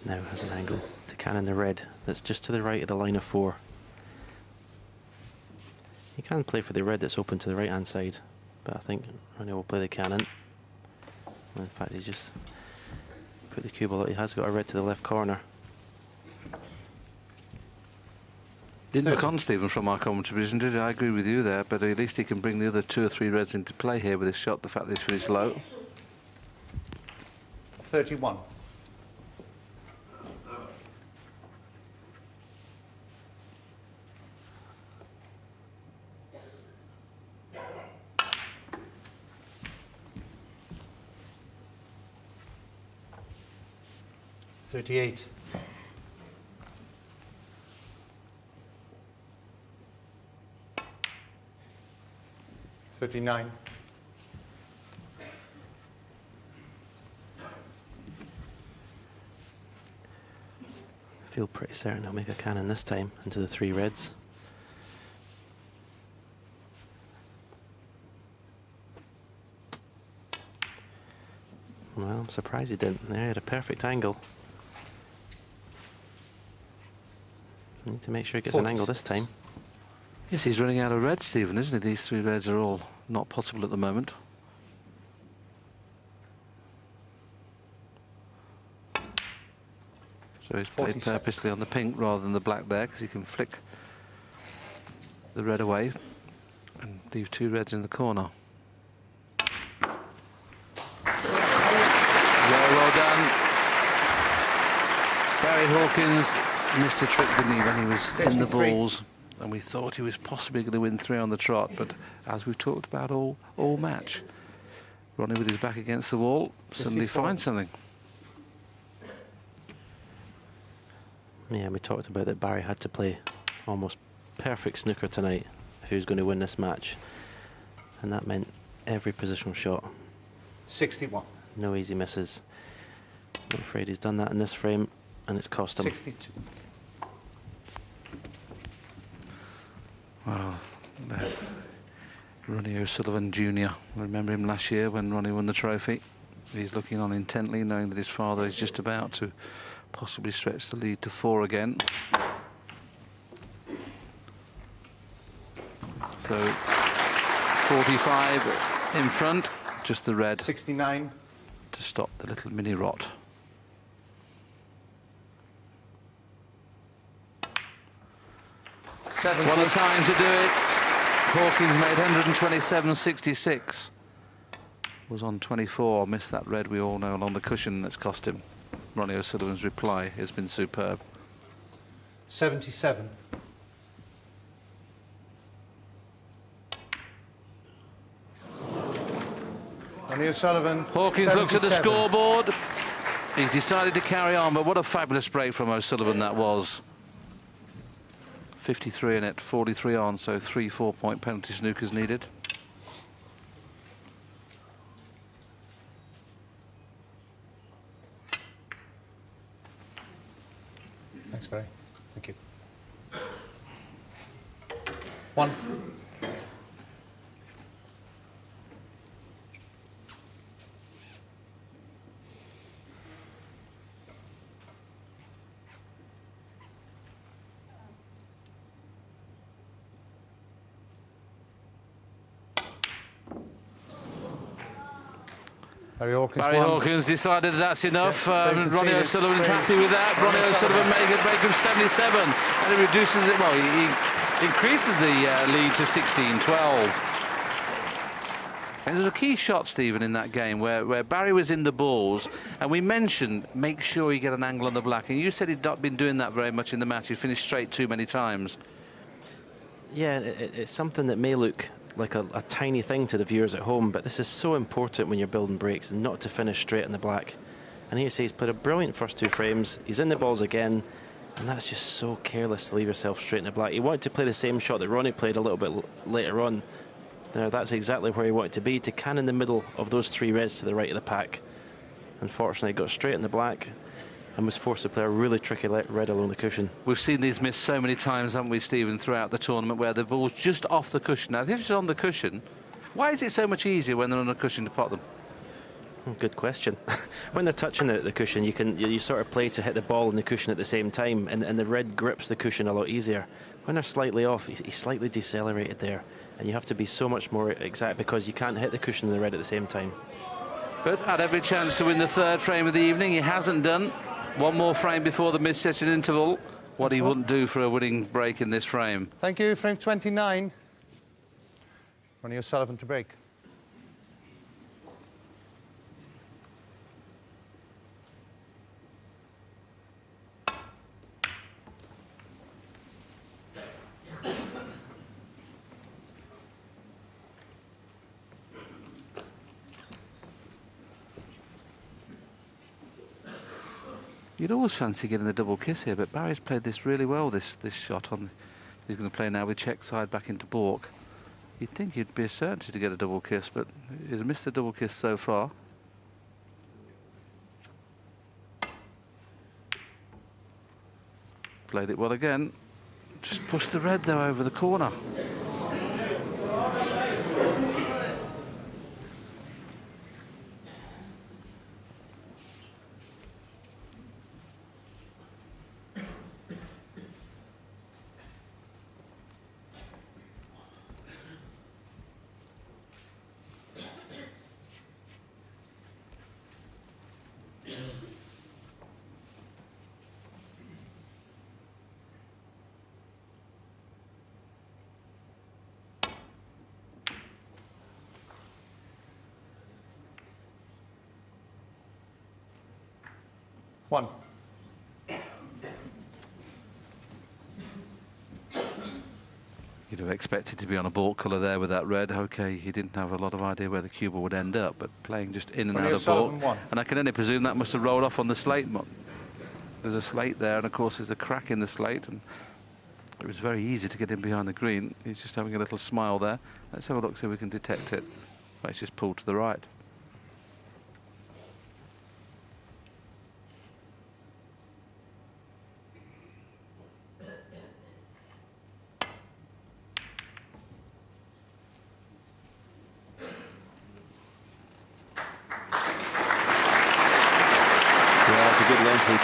Now has an angle to cannon the red that's just to the right of the line of 4. You can play for the red that's open to the right hand side, but I think Ronnie will play the cannon. In fact, he's just put the cue ball out. He has got a red to the left corner. Didn't look on, Stephen, from our commentary vision, did he? I agree with you there, but at least he can bring the other 2 or 3 reds into play here with his shot, the fact that he's finished low. 31. $38. $39. I feel pretty certain he'll make a cannon this time into the 3 reds. Well, I'm surprised he didn't. There, he had a perfect angle. Need to make sure he gets an angle this time. Yes, he's running out of reds, Stephen, isn't he? These 3 reds are all not possible at the moment. So he's played purposely on the pink rather than the black there, because he can flick the red away and leave 2 reds in the corner. Well done. Barry Hawkins missed a trick, didn't he, when he was 53. In the balls, and we thought he was possibly going to win 3 on the trot, but as we've talked about all match, Ronnie with his back against the wall suddenly finds something. Yeah, we talked about that Barry had to play almost perfect snooker tonight if he was going to win this match, and that meant every positional shot. 61. No easy misses. I'm afraid he's done that in this frame, and it's cost him. 62. Well, there's Ronnie O'Sullivan Jr. Remember him last year when Ronnie won the trophy? He's looking on intently, knowing that his father is just about to possibly stretch the lead to 4 again. So 45 in front, just the red. 69. To stop the little mini rot. What a time to do it. Hawkins made 127.66. Was on 24, missed that red we all know along the cushion that's cost him. Ronnie O'Sullivan's reply has been superb. 77. Ronnie O'Sullivan. Hawkins 77. looks at the scoreboard. He's decided to carry on, but what a fabulous break from O'Sullivan that was. 53 in it, 43 on, so 3 4-point penalty snookers needed. Thanks, Barry. Thank you. 1. Barry Hawkins decided that's enough. Ronnie O'Sullivan's happy with that. Ronnie O'Sullivan made a break of 77, and he reduces it. Well, he increases the lead to 16-12. And there's a key shot, Stephen, in that game where Barry was in the balls, and we mentioned make sure you get an angle on the black, and you said he'd not been doing that very much in the match. He'd finished straight too many times. Yeah, it's something that may look like a tiny thing to the viewers at home, but this is so important when you're building breaks, and not to finish straight in the black. And here you see he's played a brilliant first 2 frames. He's in the balls again, and that's just so careless to leave yourself straight in the black. He wanted to play the same shot that Ronnie played a little bit later on. Now, that's exactly where he wanted to be, to can in the middle of those 3 reds to the right of the pack. Unfortunately, he got straight in the black and was forced to play a really tricky red along the cushion. We've seen these missed so many times, haven't we, Stephen, throughout the tournament, where the ball's just off the cushion. Now, if it's on the cushion, why is it so much easier when they're on a cushion to pot them? Oh, good question. When they're touching the cushion, you sort of play to hit the ball and the cushion at the same time, and the red grips the cushion a lot easier. When they're slightly off, he's slightly decelerated there, and you have to be so much more exact because you can't hit the cushion and the red at the same time. But had every chance to win the 3rd frame of the evening. He hasn't done. One more frame before the mid-session interval. What he wouldn't do for a winning break in this frame. Thank you. Frame 29. Ronnie O'Sullivan to break. You'd always fancy getting the double kiss here, but Barry's played this really well, this shot. He's going to play now with check side back into balk. You'd think he'd be a certainty to get a double kiss, but he's missed a double kiss so far. Played it well again. Just pushed the red, though, over the corner. One. You'd have expected to be on a balk colour there with that red. OK, he didn't have a lot of idea where the cue ball would end up, but playing just in and out of balk. And I can only presume that must have rolled off on the slate. There's a slate there, and of course there's a crack in the slate, and it was very easy to get in behind the green. He's just having a little smile there. Let's have a look, see if we can detect it. Let's just pull to the right.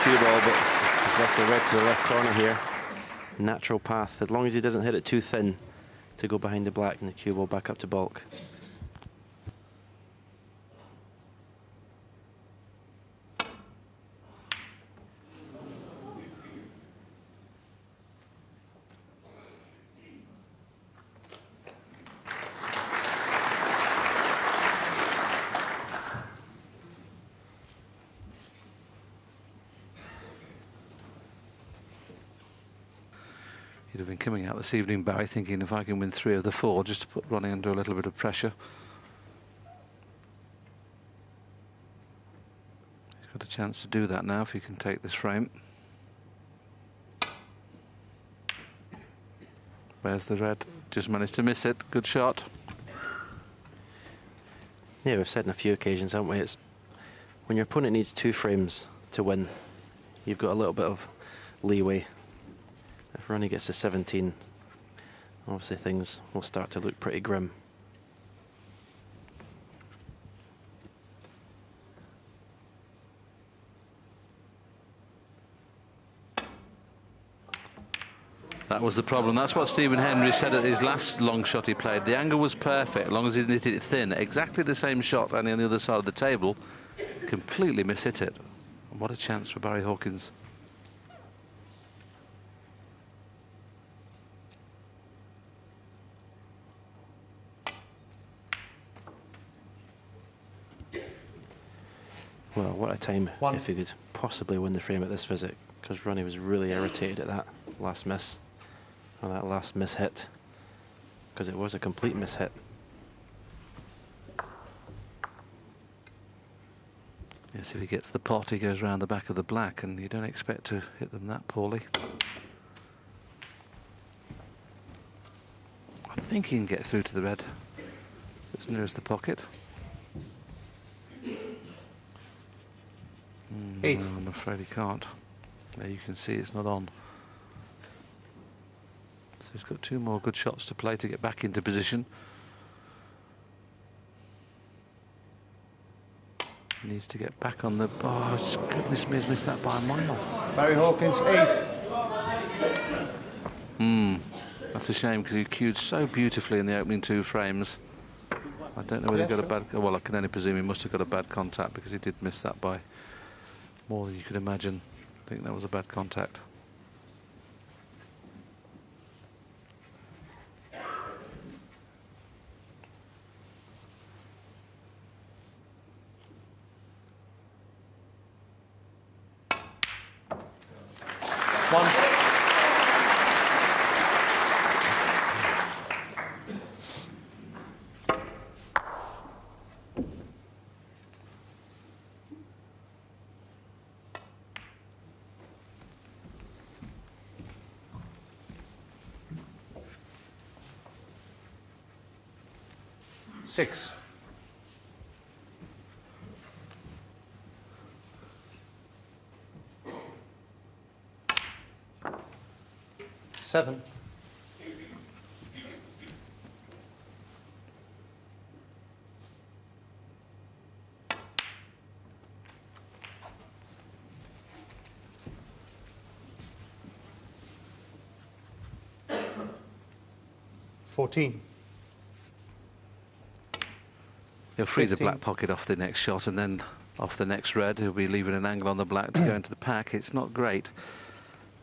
Cue ball, but he's left the red to the left corner here. Natural path, as long as he doesn't hit it too thin to go behind the black, and the cue ball back up to balk. He'd have been coming out this evening, Barry, thinking if I can win 3 of the 4, just to put Ronnie under a little bit of pressure. He's got a chance to do that now if he can take this frame. Where's the red? Just managed to miss it. Good shot. Yeah, we've said on a few occasions, haven't we? It's when your opponent needs 2 frames to win, you've got a little bit of leeway. If Ronnie gets to 17, obviously things will start to look pretty grim. That was the problem. That's what Stephen Henry said at his last long shot he played. The angle was perfect, as long as he knitted it thin. Exactly the same shot, only on the other side of the table. Completely mishit it. What a chance for Barry Hawkins. of time if he could possibly win the frame at this visit, because Ronnie was really irritated at that last miss, or that last miss hit, because it was a complete miss hit. Yes, if he gets the pot, he goes round the back of the black, and you don't expect to hit them that poorly. I think he can get through to the red as near as the pocket. No, I'm afraid he can't. There you can see it's not on. So he's got 2 more good shots to play to get back into position. Needs to get back on the... Oh, goodness me, he's missed that by a mile. Barry Hawkins, 8. That's a shame, because he cued so beautifully in the opening 2 frames. I don't know whether he got a bad... Well, I can only presume he must have got a bad contact, because he did miss that by more than you could imagine. I think that was a bad contact. Six. 7. 14. He'll free the black pocket off the next shot, and then off the next red he'll be leaving an angle on the black to go into the pack. It's not great,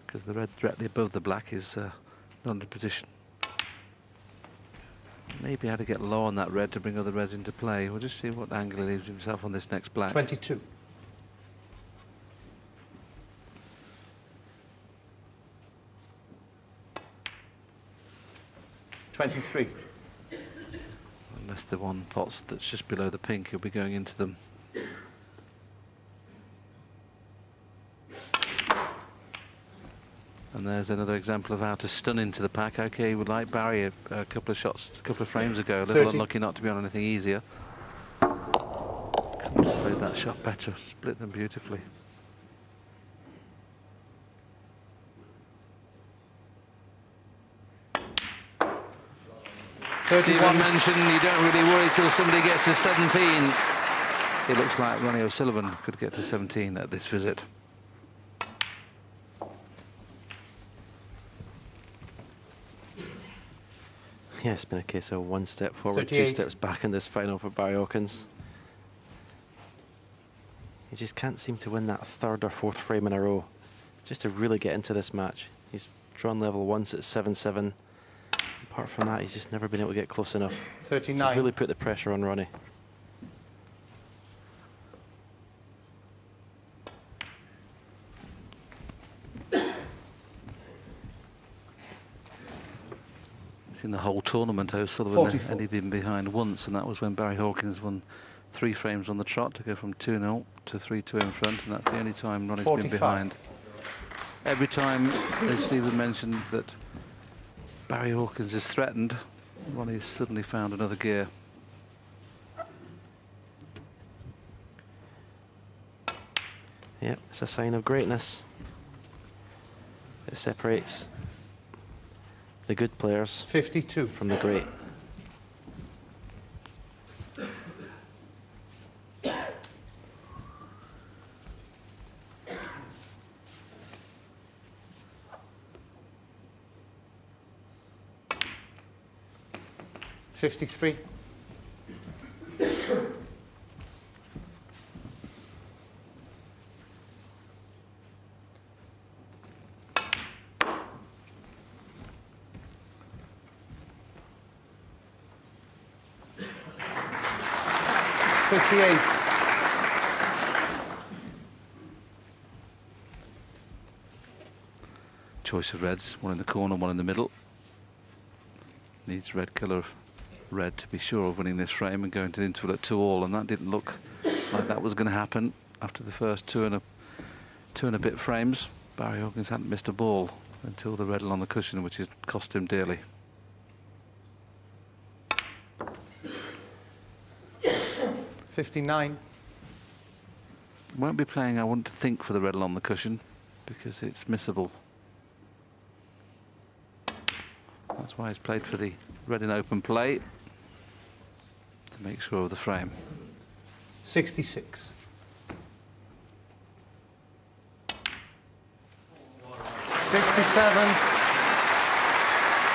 because the red directly above the black is not in position. Maybe how to get low on that red to bring other reds into play. We'll just see what angle he leaves himself on this next black. 22. 23. Unless the one pot that's just below the pink, he'll be going into them. And there's another example of how to stun into the pack. Okay, he would like Barry a couple of shots, a couple of frames ago. A little 30. unlucky not to be on anything easier. Couldn't have played that shot better. Split them beautifully. Stephen mentioned you don't really worry till somebody gets to 17. It looks like Ronnie O'Sullivan could get to 17 at this visit. Yeah, it's been a case of 1 step forward, 38. 2 steps back in this final for Barry Hawkins. He just can't seem to win that 3rd or 4th frame in a row, just to really get into this match. He's drawn level once at 7-7. Apart from that, he's just never been able to get close enough 39. to really put the pressure on Ronnie. In the whole tournament, O'Sullivan only been behind once, and that was when Barry Hawkins won 3 frames on the trot to go from 2-0 to 3-2 in front, and that's the only time Ronnie's 45. been behind. Every time, as Stephen mentioned, that Barry Hawkins is threatened, Ronnie's suddenly found another gear. Yep, it's a sign of greatness. It separates the good players 52 from the great. $53. 58. choice of reds, one in the corner, one in the middle. Needs red colour, red to be sure of winning this frame and going to the interval at 2-all, and that didn't look like that was going to happen after the first two and a bit frames. Barry Hawkins hadn't missed a ball until the red on the cushion, which has cost him dearly. $59. Won't be playing, I want to think, for the red on the cushion because it's missable. That's why he's played for the red in open play, to make sure of the frame. 66. $67.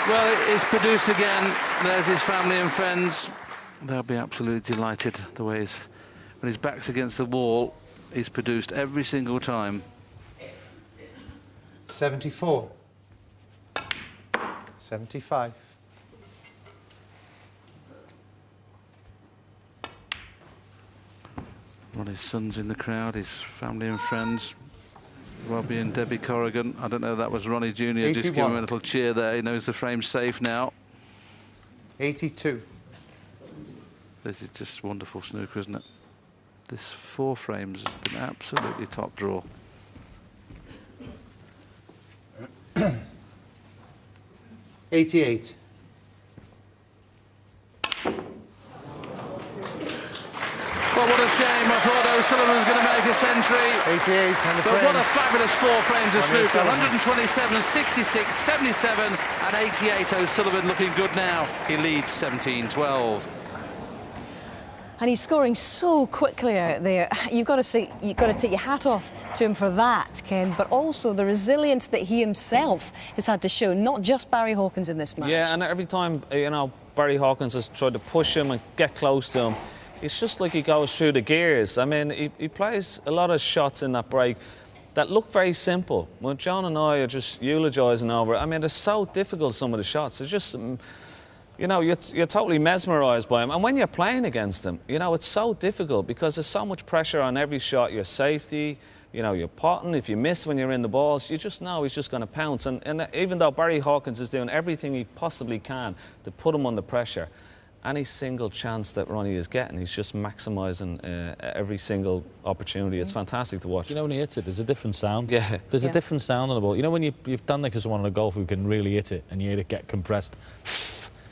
Well, it's produced again. There's his family and friends. They'll be absolutely delighted the way when his back's against the wall, he's produced every single time. 74. 75. Ronnie's son's in the crowd, his family and friends. Robbie and Debbie Corrigan. I don't know if that was Ronnie Jr. 81. Just give him a little cheer there. He knows the frame's safe now. 82. This is just wonderful snooker, isn't it? This 4 frames has been absolutely top draw. $88. Well, what a shame. I thought O'Sullivan was going to make a century. 88 on the But frame. what a fabulous 4 frames of Ronnie snooker. O'Sullivan. 127, 66, 77 and 88. O'Sullivan looking good now. He leads 17-12. And he's scoring so quickly out there. You've got to take your hat off to him for that, Ken, but also the resilience that he himself has had to show, not just Barry Hawkins in this match. Yeah, and every time, you know, Barry Hawkins has tried to push him and get close to him, it's just like he goes through the gears. I mean, he plays a lot of shots in that break that look very simple. Well, John and I are just eulogising over it. I mean, they're so difficult, some of the shots. It's just, you know, you're totally mesmerised by him. And when you're playing against him, you know, it's so difficult because there's so much pressure on every shot, your safety, you know, you're potting. If you miss when you're in the balls, you just know he's just going to pounce. And even though Barry Hawkins is doing everything he possibly can to put him under pressure, any single chance that Ronnie is getting, he's just maximising every single opportunity. It's fantastic to watch. You know, when he hits it, there's a different sound. Yeah. There's a different sound on the ball. You know, when you've done next to someone on a golf who can really hit it and you hear it get compressed,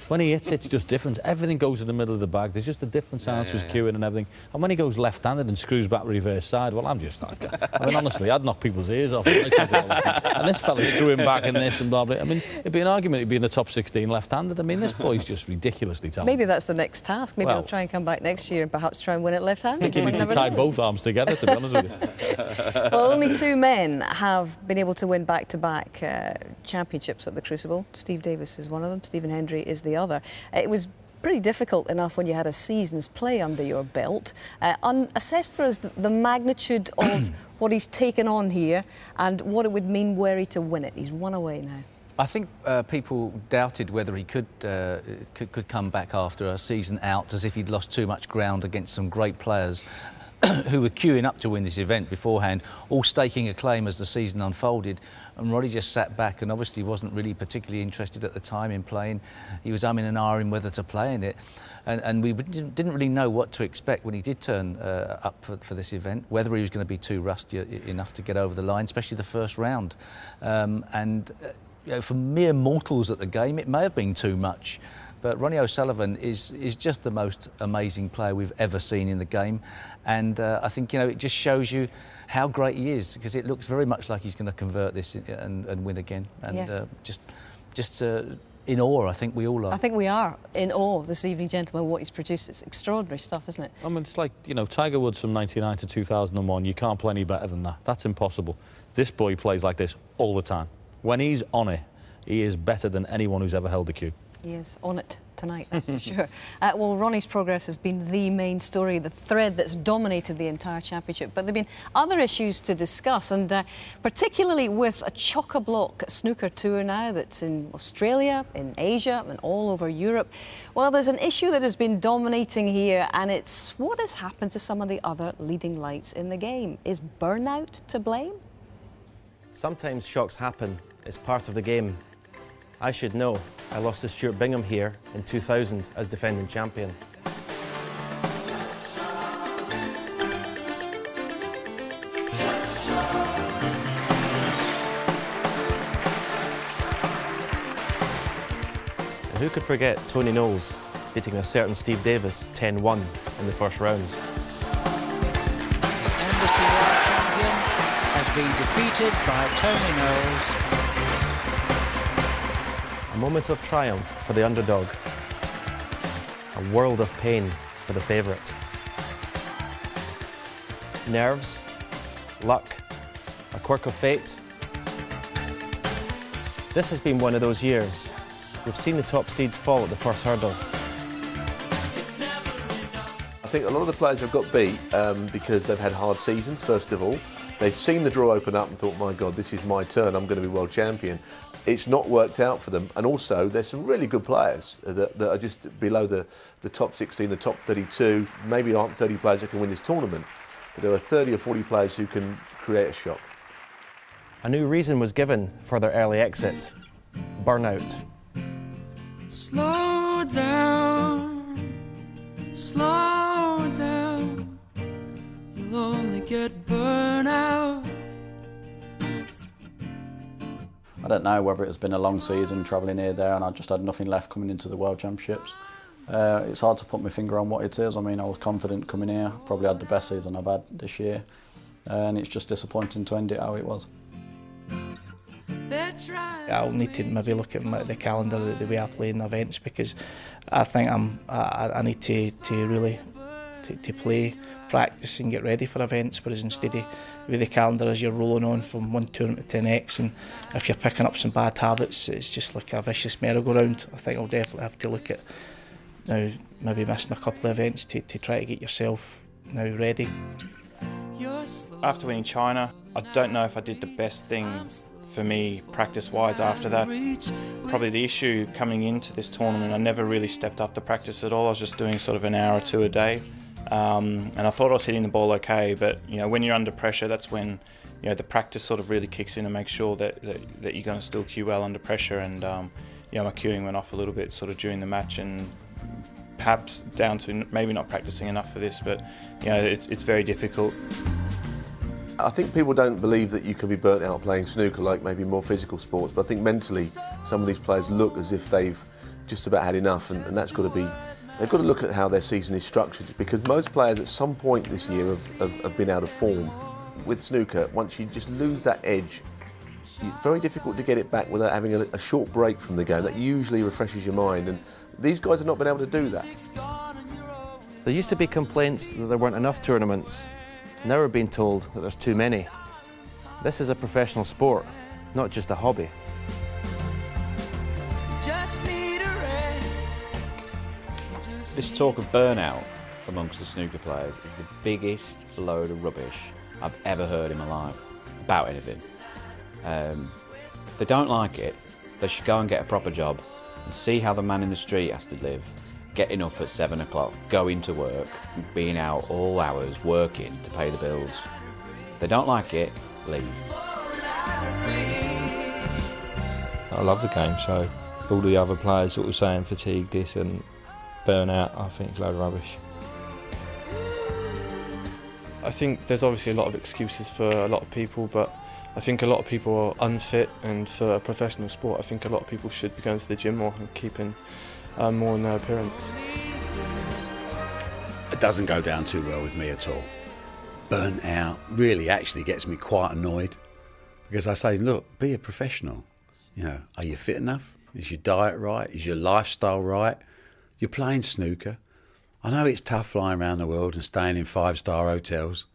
when he hits it, it's just different. Everything goes in the middle of the bag. There's just a different sound to his cueing and everything. And when he goes left-handed and screws back reverse side, well, I'm just... I mean, honestly, I'd knock people's ears off. And this fella's screwing back in this and blah, blah. I mean, it'd be an argument he'd be in the top 16 left-handed. I mean, this boy's just ridiculously talented. Maybe that's the next task. Maybe he'll try and come back next year and perhaps try and win it left-handed. I think he could tie both arms together, to be honest with you. Well, only 2 men have been able to win back-to-back championships at the Crucible. Steve Davis is one of them. Stephen Hendry is the other. It was pretty difficult enough when you had a season's play under your belt. Assessed for us the magnitude of what he's taken on here and what it would mean were he to win it. He's 1 away now. I think people doubted whether he could come back after a season out, as if he'd lost too much ground against some great players who were queuing up to win this event beforehand, all staking a claim as the season unfolded. And Ronnie just sat back and obviously wasn't really particularly interested at the time in playing. He was umming and ahhing whether to play in it. And we didn't really know what to expect when he did turn up for this event, whether he was going to be too rusty enough to get over the line, especially the first round. You know, for mere mortals at the game, it may have been too much. But Ronnie O'Sullivan is just the most amazing player we've ever seen in the game. And I think, you know, it just shows you how great he is, because it looks very much like he's going to convert this and win again. And just in awe, I think we all are. I think we are in awe this evening, gentlemen, what he's produced. It's extraordinary stuff, isn't it? I mean, it's like, you know, Tiger Woods from 99 to 2001. You can't play any better than that. That's impossible. This boy plays like this all the time. When he's on it, he is better than anyone who's ever held a cue. He is on it tonight, that's for sure. Well, Ronnie's progress has been the main story, the thread that's dominated the entire championship. But there have been other issues to discuss, and particularly with a chock-a-block snooker tour now that's in Australia, in Asia, and all over Europe. Well, there's an issue that has been dominating here, and it's what has happened to some of the other leading lights in the game. Is burnout to blame? Sometimes shocks happen It's part of the game. I should know. I lost to Stuart Bingham here in 2000 as defending champion. And who could forget Tony Knowles beating a certain Steve Davis 10-1 in the first round. Embassy World Champion has been defeated by Tony Knowles. A moment of triumph for the underdog. A world of pain for the favourite. Nerves, luck, a quirk of fate. This has been one of those years. We've seen the top seeds fall at the first hurdle. I think a lot of the players have got beat because they've had hard seasons, first of all. They've seen the draw open up and thought, my God, this is my turn, I'm going to be world champion. It's not worked out for them. And also, there's some really good players that are just below the top 16, the top 32. Maybe aren't 30 players that can win this tournament, but there are 30 or 40 players who can create a shock. A new reason was given for their early exit. Burnout. Slow down, slow down. You'll only get burnout. I don't know whether it's been a long season travelling here, there, and I just had nothing left coming into the World Championships. It's hard to put my finger on what it is. I mean, I was confident coming here, probably had the best season I've had this year, and it's just disappointing to end it how it was. I'll need to maybe look at the calendar, the way I play in events, because I think I need to really play, practice and get ready for events, whereas instead of with the calendar as you're rolling on from one tournament to the next, and if you're picking up some bad habits, it's just like a vicious merry-go-round. I think I'll definitely have to look at now maybe missing a couple of events to try to get yourself now ready. After winning China, I don't know if I did the best thing for me practice-wise after that. Probably the issue coming into this tournament, I never really stepped up the practice at all. I was just doing sort of an hour or two a day. And I thought I was hitting the ball okay, but you know, when you're under pressure, that's when the practice sort of really kicks in and makes sure that you're going to still cue well under pressure. And my cueing went off a little bit sort of during the match, and perhaps down to maybe not practicing enough for this, but it's very difficult. I think people don't believe that you can be burnt out playing snooker like maybe more physical sports, but I think mentally some of these players look as if they've just about had enough, and that's got to be, they've got to look at how their season is structured, because most players at some point this year have been out of form. With snooker, once you just lose that edge, it's very difficult to get it back without having a short break from the game. That usually refreshes your mind, and these guys have not been able to do that. There used to be complaints that there weren't enough tournaments. Now we're being told that there's too many. This is a professional sport, not just a hobby. This talk of burnout amongst the snooker players is the biggest load of rubbish I've ever heard in my life about anything. If they don't like it, they should go and get a proper job and see how the man in the street has to live, getting up at 7 o'clock, going to work, being out all hours, working to pay the bills. If they don't like it, leave. I love the game, so all the other players sort of saying fatigue, this and burnout, I think it's a load of rubbish. I think there's obviously a lot of excuses for a lot of people, but I think a lot of people are unfit, and for a professional sport I think a lot of people should be going to the gym more and keeping more in their appearance. It doesn't go down too well with me at all. Burnt out really actually gets me quite annoyed, because I say, look, be a professional. Are you fit enough? Is your diet right? Is your lifestyle right? You're playing snooker. I know it's tough flying around the world and staying in 5-star hotels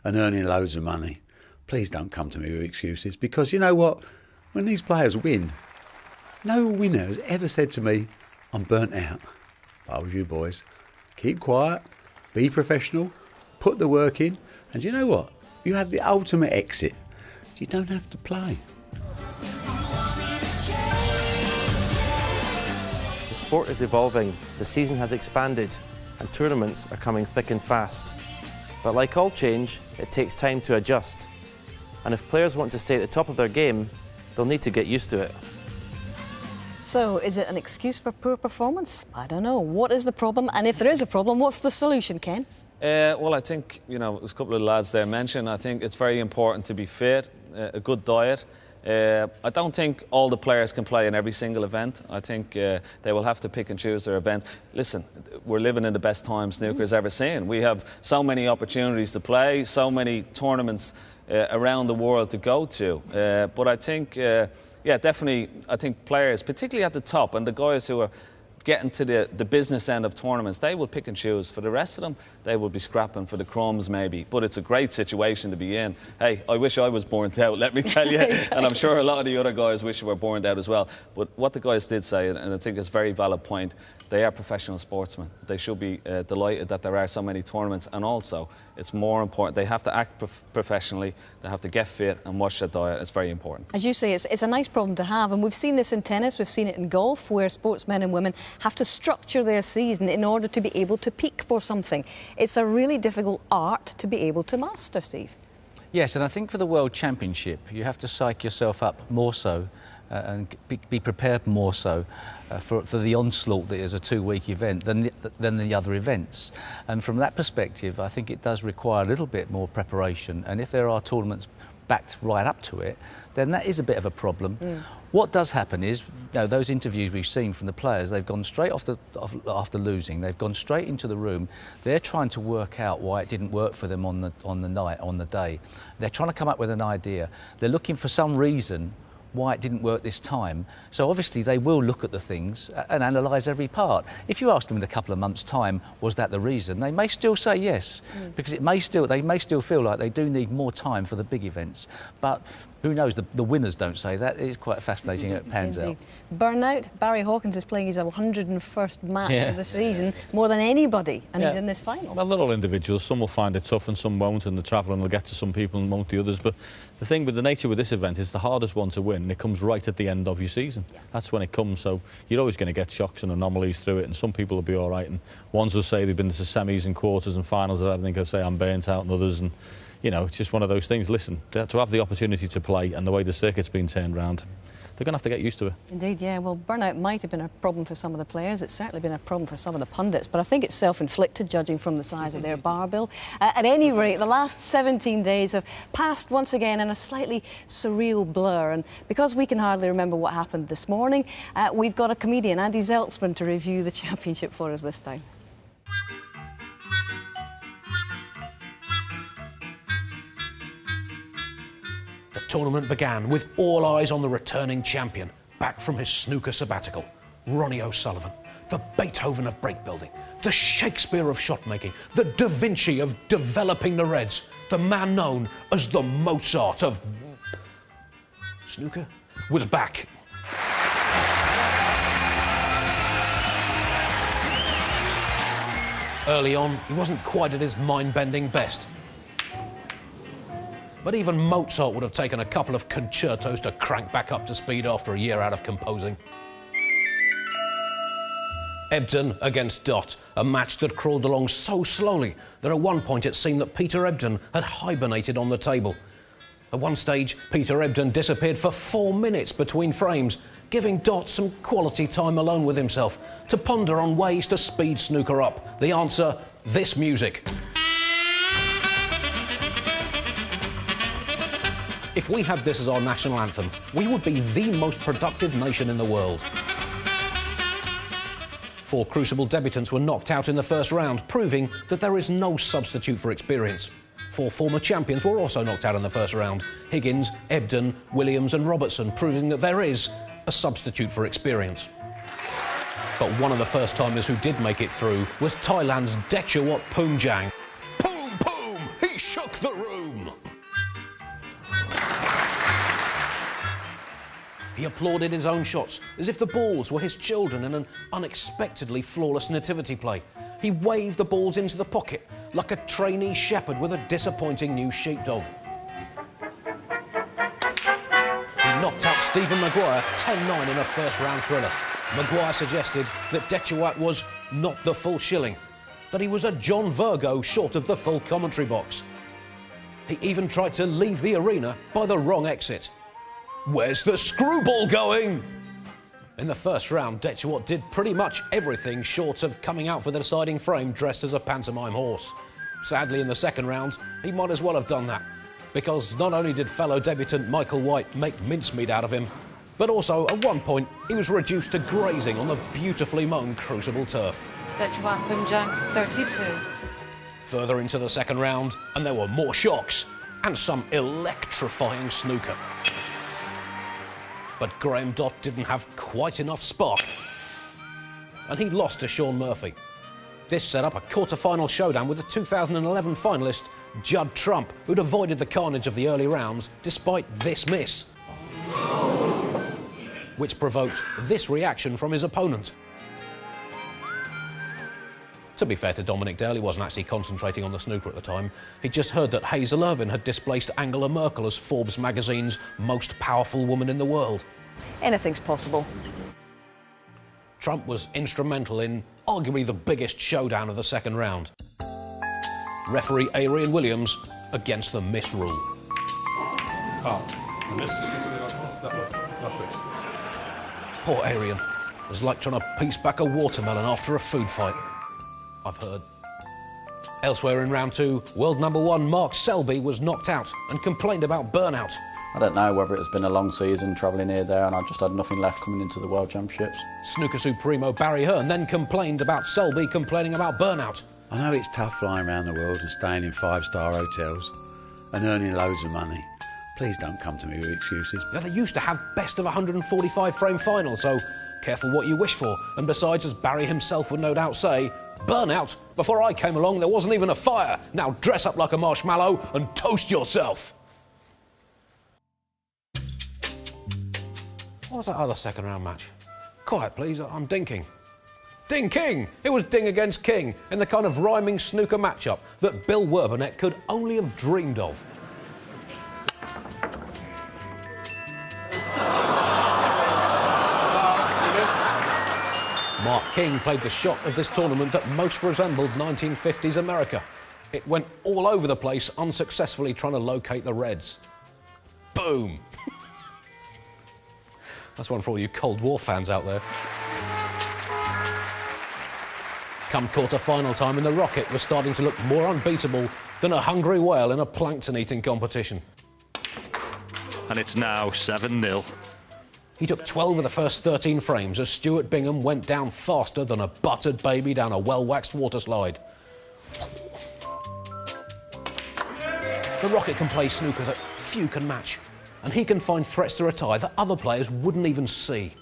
and earning loads of money. Please don't come to me with excuses, because you know what? When these players win, no winner has ever said to me, I'm burnt out. If I was you boys, keep quiet, be professional, put the work in, and you know what? You have the ultimate exit. You don't have to play. The sport is evolving, the season has expanded, and tournaments are coming thick and fast. But like all change, it takes time to adjust. And if players want to stay at the top of their game, they'll need to get used to it. So, is it an excuse for poor performance? I don't know. What is the problem? And if there is a problem, what's the solution, Ken? Well, I think, you know, there's a couple of lads there mentioned. I think it's very important to be fit, a good diet. I don't think all the players can play in every single event. I think they will have to pick and choose their events. Listen, we're living in the best time snooker's ever seen. We have so many opportunities to play, so many tournaments around the world to go to. But I think, yeah, definitely, I think players, particularly at the top, and the guys who are getting to the business end of tournaments, they will pick and choose. For the rest of them, they will be scrapping for the crumbs maybe. But it's a great situation to be in. Hey, I wish I was burnt out, let me tell you. Exactly. And I'm sure a lot of the other guys wish they were burnt out as well. But what the guys did say, and I think it's a very valid point, they are professional sportsmen. They should be delighted that there are so many tournaments, and also it's more important, they have to act professionally, they have to get fit and watch their diet. It's very important. As you say, it's a nice problem to have, and we've seen this in tennis, we've seen it in golf, where sportsmen and women have to structure their season in order to be able to peak for something. It's a really difficult art to be able to master, Steve. Yes, and I think for the World Championship, you have to psych yourself up more so and be prepared more so for the onslaught that is a 2-week event than the other events. And from that perspective, I think it does require a little bit more preparation. And if there are tournaments backed right up to it, then that is a bit of a problem. What does happen is, you know, those interviews we've seen from the players, they've gone straight after losing. They've gone straight into the room. They're trying to work out why it didn't work for them on the day. They're trying to come up with an idea. They're looking for some reason why it didn't work this time. So obviously they will look at the things and analyse every part. If you ask them in a couple of months' time, was that the reason? They may still say yes, because they may still feel like they do need more time for the big events. But who knows, the winners don't say that. It's quite fascinating how it pans out. Burnout. Barry Hawkins is playing his 101st match of the season, more than anybody, and he's in this final. Well, they're all individuals. Some will find it tough and some won't, and the travelling will get to some people and won't the others. But the thing with the nature with this event is the hardest one to win, and it comes right at the end of your season. That's when it comes, so you're always going to get shocks and anomalies through it, and some people will be all right, and ones will say they've been to semis and quarters and finals, and I think I'll say I'm burnt out, and others, and you know, it's just one of those things. Listen, to have the opportunity to play and the way the circuit's been turned around, they're going to have to get used to it. Indeed, yeah. Well, burnout might have been a problem for some of the players. It's certainly been a problem for some of the pundits, but I think it's self-inflicted, judging from the size of their bar bill. At any rate, the last 17 days have passed once again in a slightly surreal blur, and because we can hardly remember what happened this morning, we've got a comedian, Andy Zeltsman, to review the championship for us this time. The tournament began with all eyes on the returning champion, back from his snooker sabbatical, Ronnie O'Sullivan, the Beethoven of breakbuilding, the Shakespeare of shot-making, the Da Vinci of developing the Reds, the man known as the Mozart of... snooker was back. Early on, he wasn't quite at his mind-bending best. But even Mozart would have taken a couple of concertos to crank back up to speed after a year out of composing. Ebdon against Dott, a match that crawled along so slowly that at one point it seemed that Peter Ebdon had hibernated on the table. At one stage, Peter Ebdon disappeared for 4 minutes between frames, giving Dott some quality time alone with himself to ponder on ways to speed snooker up. The answer, this music. If we had this as our national anthem, we would be the most productive nation in the world. 4 Crucible debutants were knocked out in the first round, proving that there is no substitute for experience. 4 former champions were also knocked out in the first round: Higgins, Ebdon, Williams and Robertson, proving that there is a substitute for experience. But one of the first-timers who did make it through was Thailand's Dechawat Poomjang. Poom, poom! He shook the room! He applauded his own shots as if the balls were his children in an unexpectedly flawless nativity play. He waved the balls into the pocket like a trainee shepherd with a disappointing new sheepdog. He knocked out Stephen Maguire 10-9 in a first-round thriller. Maguire suggested that Dechawat was not the full shilling, that he was a John Virgo short of the full commentary box. He even tried to leave the arena by the wrong exit. Where's the screwball going? In the first round, Detchewat did pretty much everything short of coming out for the deciding frame dressed as a pantomime horse. Sadly, in the second round, he might as well have done that, because not only did fellow debutant Michael White make mincemeat out of him, but also, at one point, he was reduced to grazing on the beautifully mown Crucible turf. Detchewat Punjang 32. Further into the second round, and there were more shocks, and some electrifying snooker. But Graham Dott didn't have quite enough spark, and he lost to Shaun Murphy. This set up a quarter-final showdown with the 2011 finalist Judd Trump, who'd avoided the carnage of the early rounds despite this miss, which provoked this reaction from his opponent. To be fair to Dominic Dale, he wasn't actually concentrating on the snooker at the time. He'd just heard that Hazel Irvine had displaced Angela Merkel as Forbes magazine's most powerful woman in the world. Anything's possible. Trump was instrumental in arguably the biggest showdown of the second round. Referee Adrian Williams against the miss rule. Oh, miss. That way. Poor Adrian. It was like trying to piece back a watermelon after a food fight. I've heard. Elsewhere in round two, world number one Mark Selby was knocked out and complained about burnout. I don't know whether it's been a long season travelling here, there, and I just had nothing left coming into the World Championships. Snooker Supremo Barry Hearn then complained about Selby complaining about burnout. I know it's tough flying around the world and staying in five-star hotels and earning loads of money. Please don't come to me with excuses. Yeah, they used to have best of 145 frame finals, so careful what you wish for. And besides, as Barry himself would no doubt say, burnout? Before I came along, there wasn't even a fire. Now dress up like a marshmallow and toast yourself. What was that other second round match? Quiet, please, I'm dinking. Ding King! It was Ding against King in the kind of rhyming snooker matchup that Bill Werbenet could only have dreamed of. Mark King played the shot of this tournament that most resembled 1950s America. It went all over the place, unsuccessfully trying to locate the Reds. Boom! That's one for all you Cold War fans out there. Come quarter-final time, and the Rocket was starting to look more unbeatable than a hungry whale in a plankton-eating competition. And it's now 7-0. He took 12 of the first 13 frames as Stuart Bingham went down faster than a buttered baby down a well-waxed water slide. The Rocket can play snooker that few can match, and he can find threats to retire that other players wouldn't even see.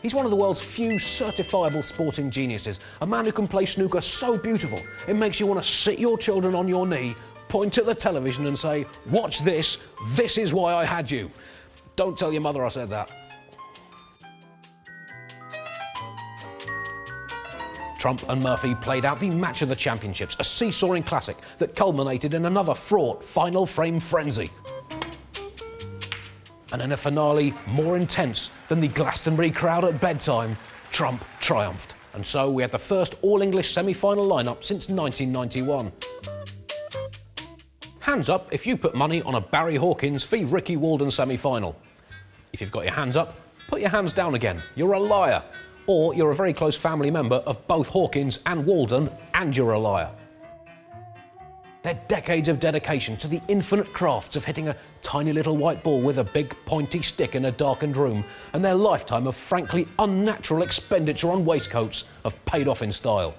He's one of the world's few certifiable sporting geniuses, a man who can play snooker so beautiful it makes you want to sit your children on your knee, point at the television and say, "Watch this, this is why I had you." Don't tell your mother I said that. Trump and Murphy played out the match of the championships, a seesawing classic that culminated in another fraught final frame frenzy. And in a finale more intense than the Glastonbury crowd at bedtime, Trump triumphed. And so we had the first all-English semi-final lineup since 1991. Hands up if you put money on a Barry Hawkins v Ricky Walden semi-final. If you've got your hands up, put your hands down again. You're a liar. Or you're a very close family member of both Hawkins and Walden, and you're a liar. Their decades of dedication to the infinite crafts of hitting a tiny little white ball with a big pointy stick in a darkened room, and their lifetime of frankly unnatural expenditure on waistcoats have paid off in style.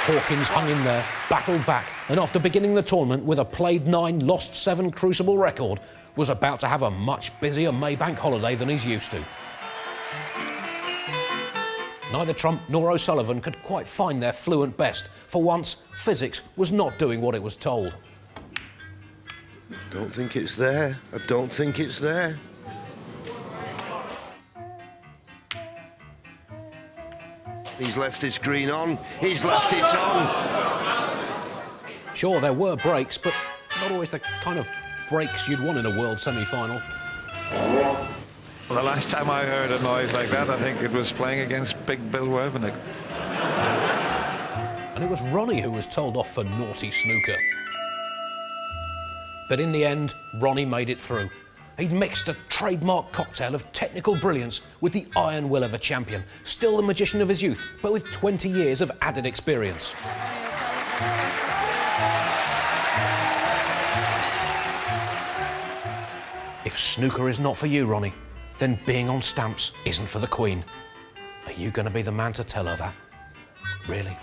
Hawkins hung in there, battled back, and after beginning the tournament with a played 9, lost 7 Crucible record, was about to have a much busier Maybank holiday than he's used to. Neither Trump nor O'Sullivan could quite find their fluent best. For once, physics was not doing what it was told. Don't think it's there. I don't think it's there. He's left this green on. He's left it on. Sure, there were breaks, but not always the kind of breaks you'd want in a world semi-final. Well, the last time I heard a noise like that, I think it was playing against Big Bill Werbenet. And it was Ronnie who was told off for naughty snooker. But in the end, Ronnie made it through. He'd mixed a trademark cocktail of technical brilliance with the iron will of a champion. Still the magician of his youth, but with 20 years of added experience. If snooker is not for you, Ronnie, then being on stamps isn't for the Queen. Are you going to be the man to tell her that? Really?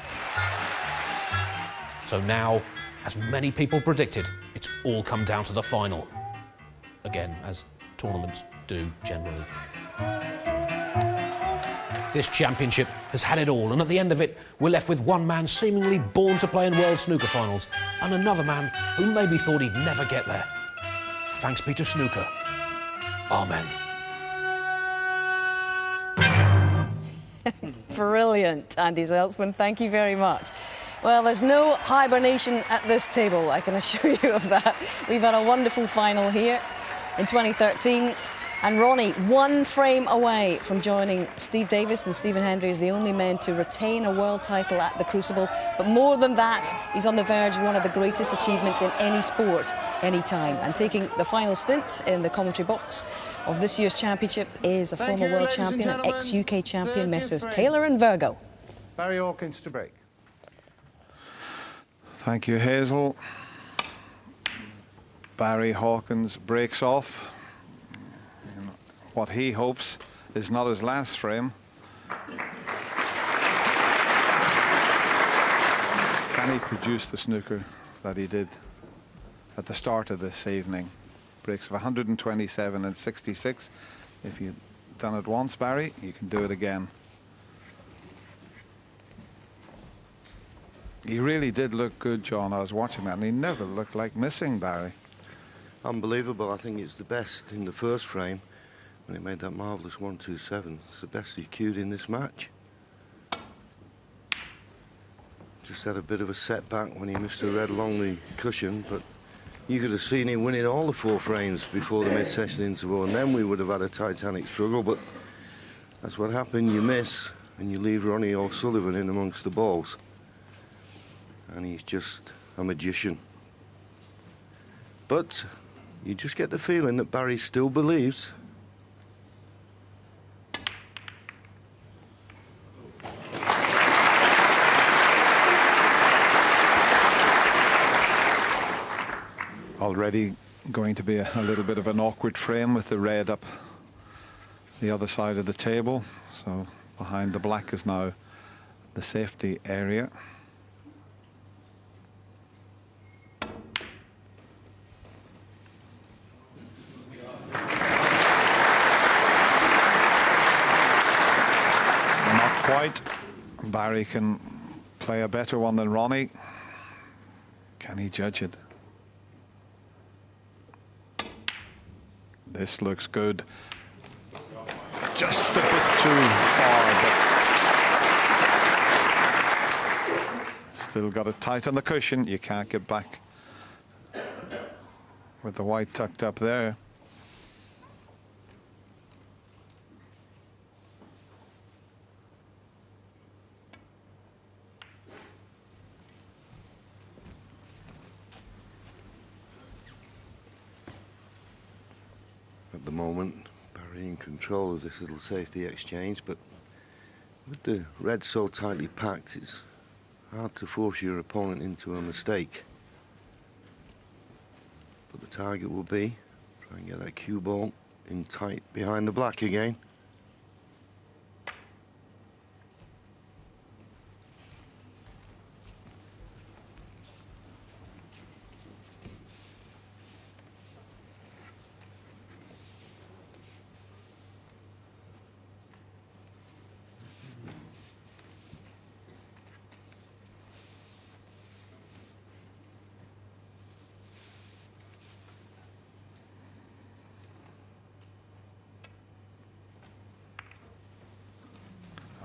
So now, as many people predicted, it's all come down to the final. Again, as tournaments do generally. This championship has had it all, and at the end of it, we're left with one man seemingly born to play in World Snooker Finals, and another man who maybe thought he'd never get there. Thanks be to snooker. Amen. Brilliant, Andy Zeltsman. Thank you very much. Well, there's no hibernation at this table, I can assure you of that. We've had a wonderful final here in 2013. And Ronnie, one frame away from joining Steve Davis and Stephen Hendry as the only men to retain a world title at the Crucible. But more than that, he's on the verge of one of the greatest achievements in any sport, any time. And taking the final stint in the commentary box of this year's championship is a former world champion and ex-UK champion, Messrs Taylor and Virgo. Barry Hawkins to break. Thank you, Hazel. Barry Hawkins breaks off. What he hopes is not his last frame. Can he produce the snooker that he did at the start of this evening? Breaks of 127 and 66. If you've done it once, Barry, you can do it again. He really did look good, John. I was watching that, and he never looked like missing, Barry. Unbelievable. I think it's the best in the first frame. When he made that marvellous 127, it's the best he's cued in this match. Just had a bit of a setback when he missed a red along the cushion, but you could have seen him winning all the 4 frames before the mid-session interval, and then we would have had a titanic struggle, but that's what happened. You miss, and you leave Ronnie O'Sullivan in amongst the balls. And he's just a magician. But you just get the feeling that Barry still believes. Already going to be a little bit of an awkward frame with the red up the other side of the table. So behind the black is now the safety area. Not quite. Barry can play a better one than Ronnie. Can he judge it? This looks good. Just a bit too far, but still got it tight on the cushion. You can't get back with the white tucked up there. At the moment, Barry in control of this little safety exchange, but with the red so tightly packed, it's hard to force your opponent into a mistake. But the target will be try and get that cue ball in tight behind the black again.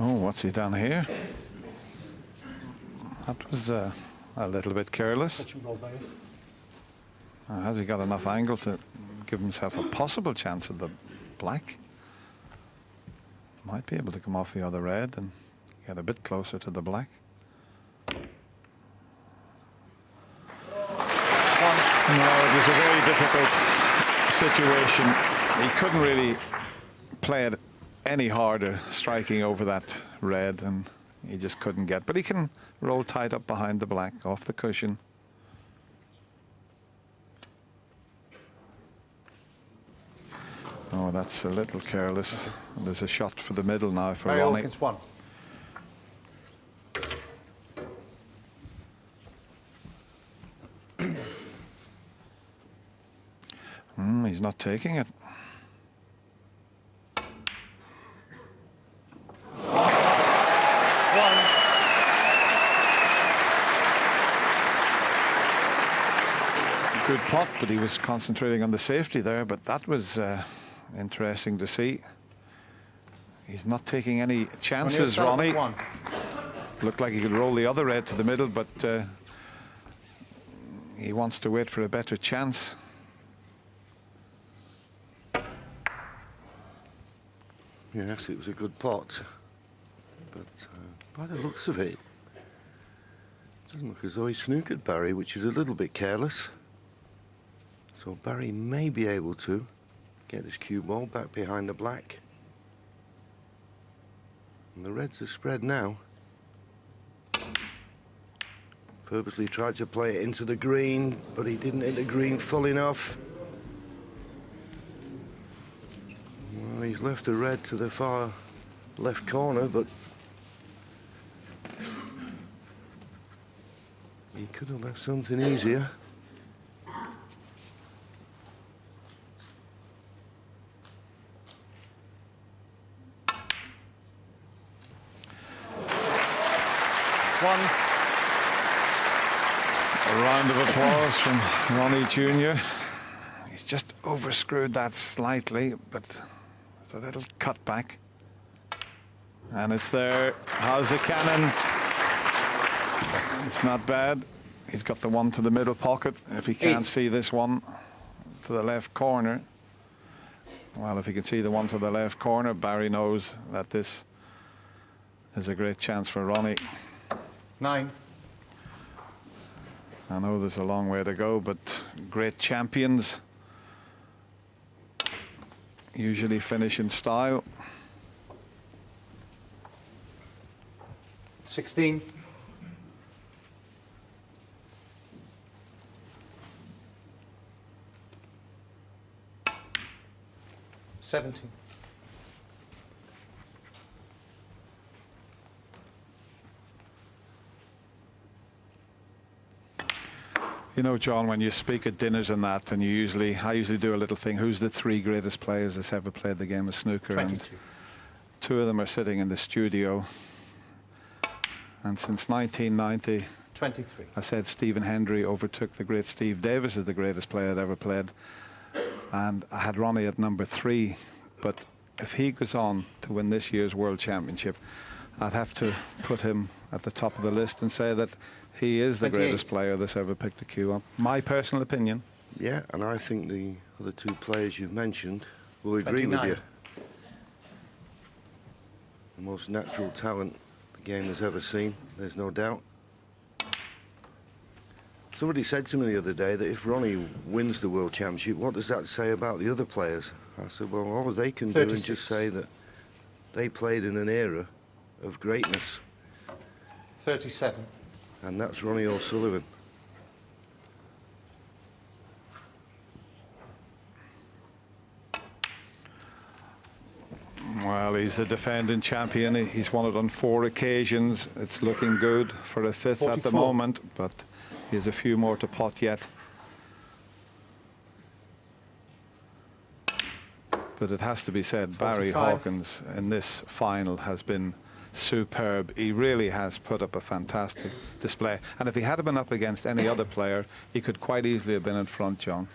Oh, what's he done here? That was a little bit careless. Has he got enough angle to give himself a possible chance at the black? Might be able to come off the other red and get a bit closer to the black. No, it was a very difficult situation. He couldn't really play it any harder, striking over that red, and he just couldn't get. But he can roll tight up behind the black, off the cushion. Oh, that's a little careless. There's a shot for the middle now for Barry Ronnie. Hawkins, 1. He's not taking it. Good pot, but he was concentrating on the safety there. But that was interesting to see. He's not taking any chances, Ronnie. Looked like he could roll the other red to the middle, but he wants to wait for a better chance. Yes, it was a good pot, but by the looks of it, doesn't look as though he snookered Barry, which is a little bit careless. So Barry may be able to get his cue ball back behind the black. And the reds are spread now. Purposely tried to play it into the green, but he didn't hit the green full enough. Well, he's left the red to the far left corner, but he could have left something easier. A round of applause from Ronnie Jr. He's just overscrewed that slightly, but it's a little cutback. And it's there. How's the cannon? It's not bad. He's got the one to the middle pocket. If he can't see this one to the left corner, well, if he can see the one to the left corner, Barry knows that this is a great chance for Ronnie. 9. I know there's a long way to go, but great champions usually finish in style. 16. 17. You know, John, when you speak at dinners and that, and I usually do a little thing, who's the 3 greatest players that's ever played the game of snooker? 22. And 2 of them are sitting in the studio. And since 1990, 23. I said Stephen Hendry overtook the great Steve Davis as the greatest player that ever played. And I had Ronnie at number 3. But if he goes on to win this year's World Championship, I'd have to put him at the top of the list and say that he is the 28. greatest player that's ever picked a cue up. My personal opinion. Yeah, and I think the other 2 players you've mentioned will agree 29. with you. The most natural talent the game has ever seen, there's no doubt. Somebody said to me the other day that if Ronnie wins the World Championship, what does that say about the other players? I said, well, all they can 36. do is just say that they played in an era of greatness. 37. And that's Ronnie O'Sullivan. Well, he's the defending champion. He's won it on 4 occasions. It's looking good for a 5th 44. at the moment, but he has a few more to pot yet. But it has to be said, 45. Barry Hawkins in this final has been superb. He really has put up a fantastic display. And if he had been up against any other player, he could quite easily have been in front, John.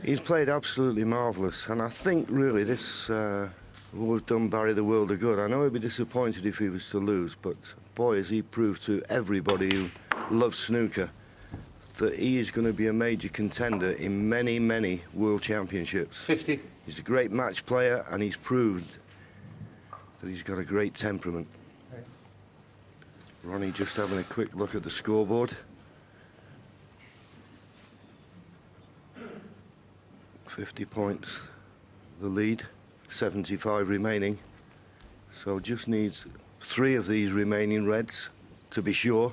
He's played absolutely marvellous, and I think really this will have done Barry the world of good. I know he'd be disappointed if he was to lose, but boy, has he proved to everybody who loves snooker that he is going to be a major contender in many, many World Championships. 50. He's a great match player, and he's proved that he's got a great temperament. Right. Ronnie just having a quick look at the scoreboard. 50 points the lead, 75 remaining. So just needs 3 of these remaining reds to be sure.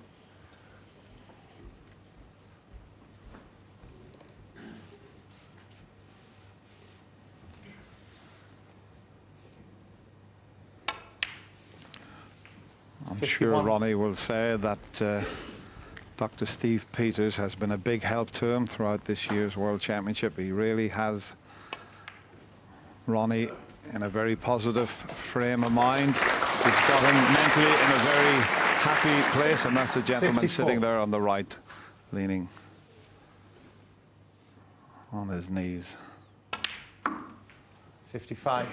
I'm 51. sure Ronnie will say that Dr. Steve Peters has been a big help to him throughout this year's World Championship. He really has Ronnie in a very positive frame of mind. He's got him mentally in a very happy place, and that's the gentleman 54. sitting there on the right, leaning on his knees. 55.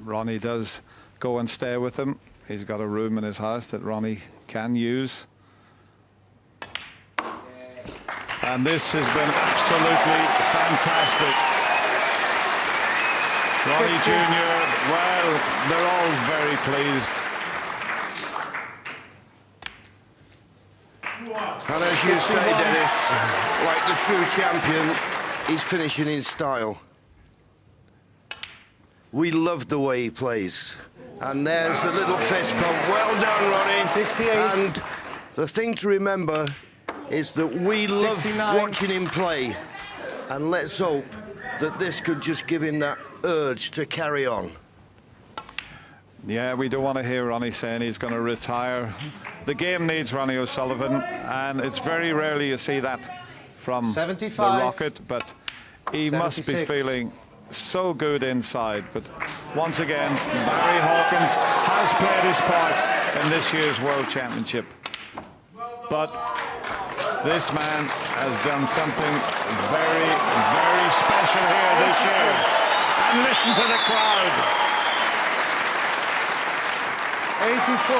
Ronnie does go and stay with him. He's got a room in his house that Ronnie can use. And this has been absolutely fantastic. Ronnie 60. Jr., well, they're all very pleased. And as you say, Dennis, like the true champion, he's finishing in style. We love the way he plays. And there's the little fist pump. Well done, Ronnie. 68. And the thing to remember is that we love 69. watching him play. And let's hope that this could just give him that urge to carry on. Yeah, we don't want to hear Ronnie saying he's going to retire. The game needs Ronnie O'Sullivan, and it's very rarely you see that from 75. the Rocket, but he must be 76. feeling so good inside. But once again, Barry Hawkins has played his part in this year's World Championship. But this man has done something very, very special here this year. And listen to the crowd. 84.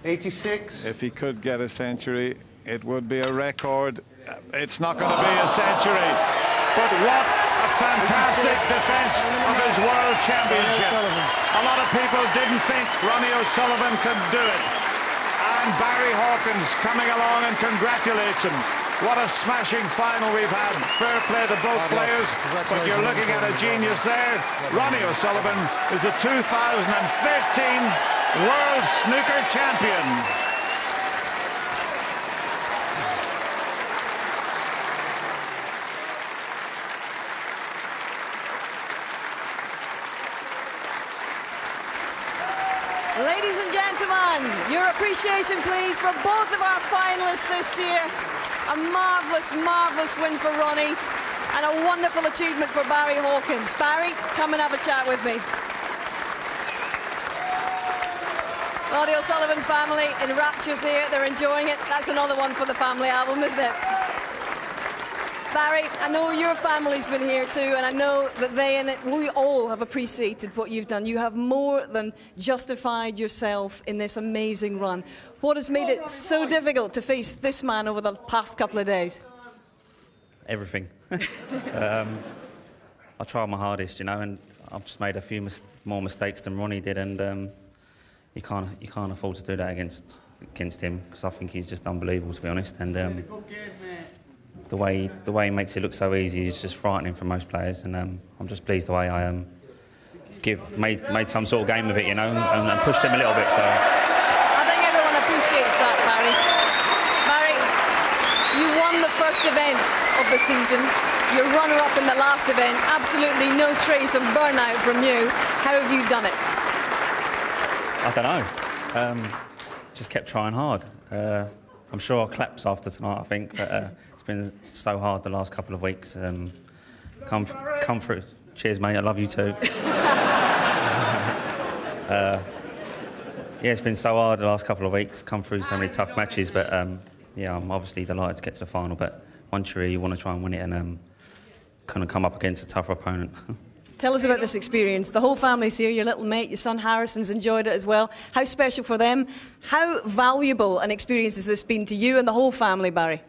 If he could get a century, it would be a record. It's not going to be a century, but what a fantastic defence of his World Championship. A lot of people didn't think Ronnie O'Sullivan could do it. And Barry Hawkins coming along and congratulates him. What a smashing final we've had. Fair play to both players, but you're looking at a genius there. Ronnie O'Sullivan is the 2013 World Snooker Champion. Ladies and gentlemen, your appreciation, please, for both of our finalists this year. A marvellous, marvellous win for Ronnie and a wonderful achievement for Barry Hawkins. Barry, come and have a chat with me. Well, the O'Sullivan family in raptures here. They're enjoying it. That's another one for the family album, isn't it? Barry, I know your family's been here too, and I know that they and we all have appreciated what you've done. You have more than justified yourself in this amazing run. What has made it so difficult to face this man over the past couple of days? Everything. I tried my hardest, you know, and I've just made a few more mistakes than Ronnie did, and you can't afford to do that against him, because I think he's just unbelievable, to be honest. And the way he makes it look so easy is just frightening for most players, and I'm just pleased the way I made some sort of game of it, you know, and pushed him a little bit. So I think everyone appreciates that, Barry. Barry, you won the first event of the season. You're runner-up in the last event. Absolutely no trace of burnout from you. How have you done it? I don't know. Just kept trying hard. I'm sure I'll collapse after tonight, I think, but it's been so hard the last couple of weeks. Come through. Cheers, mate. I love you too. Yeah, it's been so hard the last couple of weeks. Come through so many tough matches, but yeah, I'm obviously delighted to get to the final. But once you're here, you want to try and win it, and kind of come up against a tougher opponent. Tell us about this experience. The whole family's here. Your little mate, your son Harrison's enjoyed it as well. How special for them? How valuable an experience has this been to you and the whole family, Barry?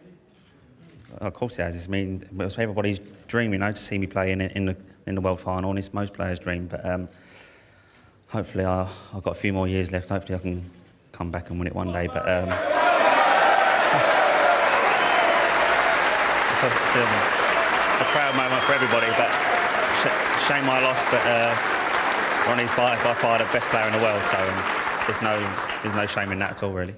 Of course it has. It's it was everybody's dream, you know, to see me play in the world final, and it's most players' dream. But hopefully I've got a few more years left. Hopefully I can come back and win it one day. But it's a proud moment for everybody. But shame I lost. But Ronnie's by far the best player in the world. So there's no shame in that at all, really.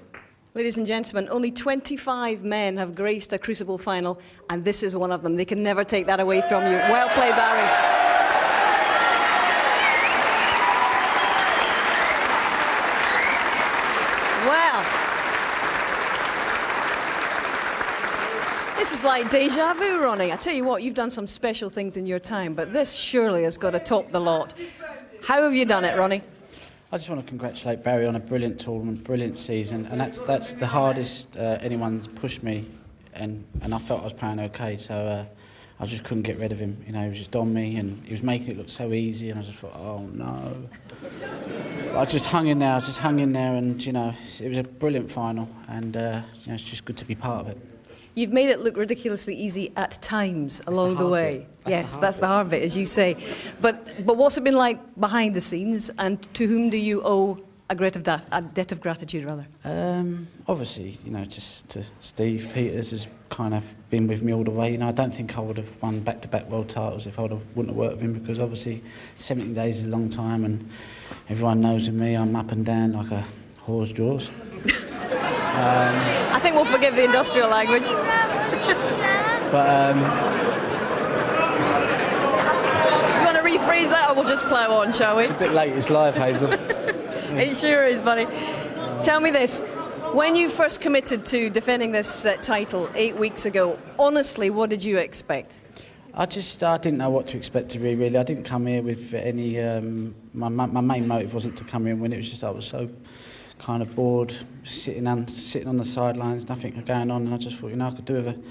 Ladies and gentlemen, only 25 men have graced a Crucible final, and this is one of them. They can never take that away from you. Well played, Barry. Well, this is like deja vu, Ronnie. I tell you what, you've done some special things in your time, but this surely has got to top the lot. How have you done it, Ronnie? I just want to congratulate Barry on a brilliant tournament, brilliant season, and that's the hardest anyone's pushed me, and I felt I was playing okay, so I just couldn't get rid of him. You know, he was just on me, and he was making it look so easy, and I just thought, oh no. I just hung in there, and you know, it was a brilliant final, and you know, it's just good to be part of it. You've made it look ridiculously easy at times along the way. Yes, that's the hard bit, as you say. But what's it been like behind the scenes, and to whom do you owe a debt of gratitude, rather? Obviously, you know, just to Steve Peters has kind of been with me all the way. You know, I don't think I would have won back-to-back world titles if wouldn't have worked with him, because obviously 17 days is a long time, and everyone knows with me I'm up and down like a whore's drawers. I think we'll forgive the industrial language. But you want to rephrase that, or we'll just plough on, shall we? it's a bit late, it's live, Hazel. It sure is, buddy. Tell me this. When you first committed to defending this title 8 weeks ago, honestly, what did you expect? I didn't know what to expect to be, really. I didn't come here with any... my main motive wasn't to come here and win. It was just I was so kind of bored, sitting on the sidelines, nothing going on, and I just thought, you know, I could do with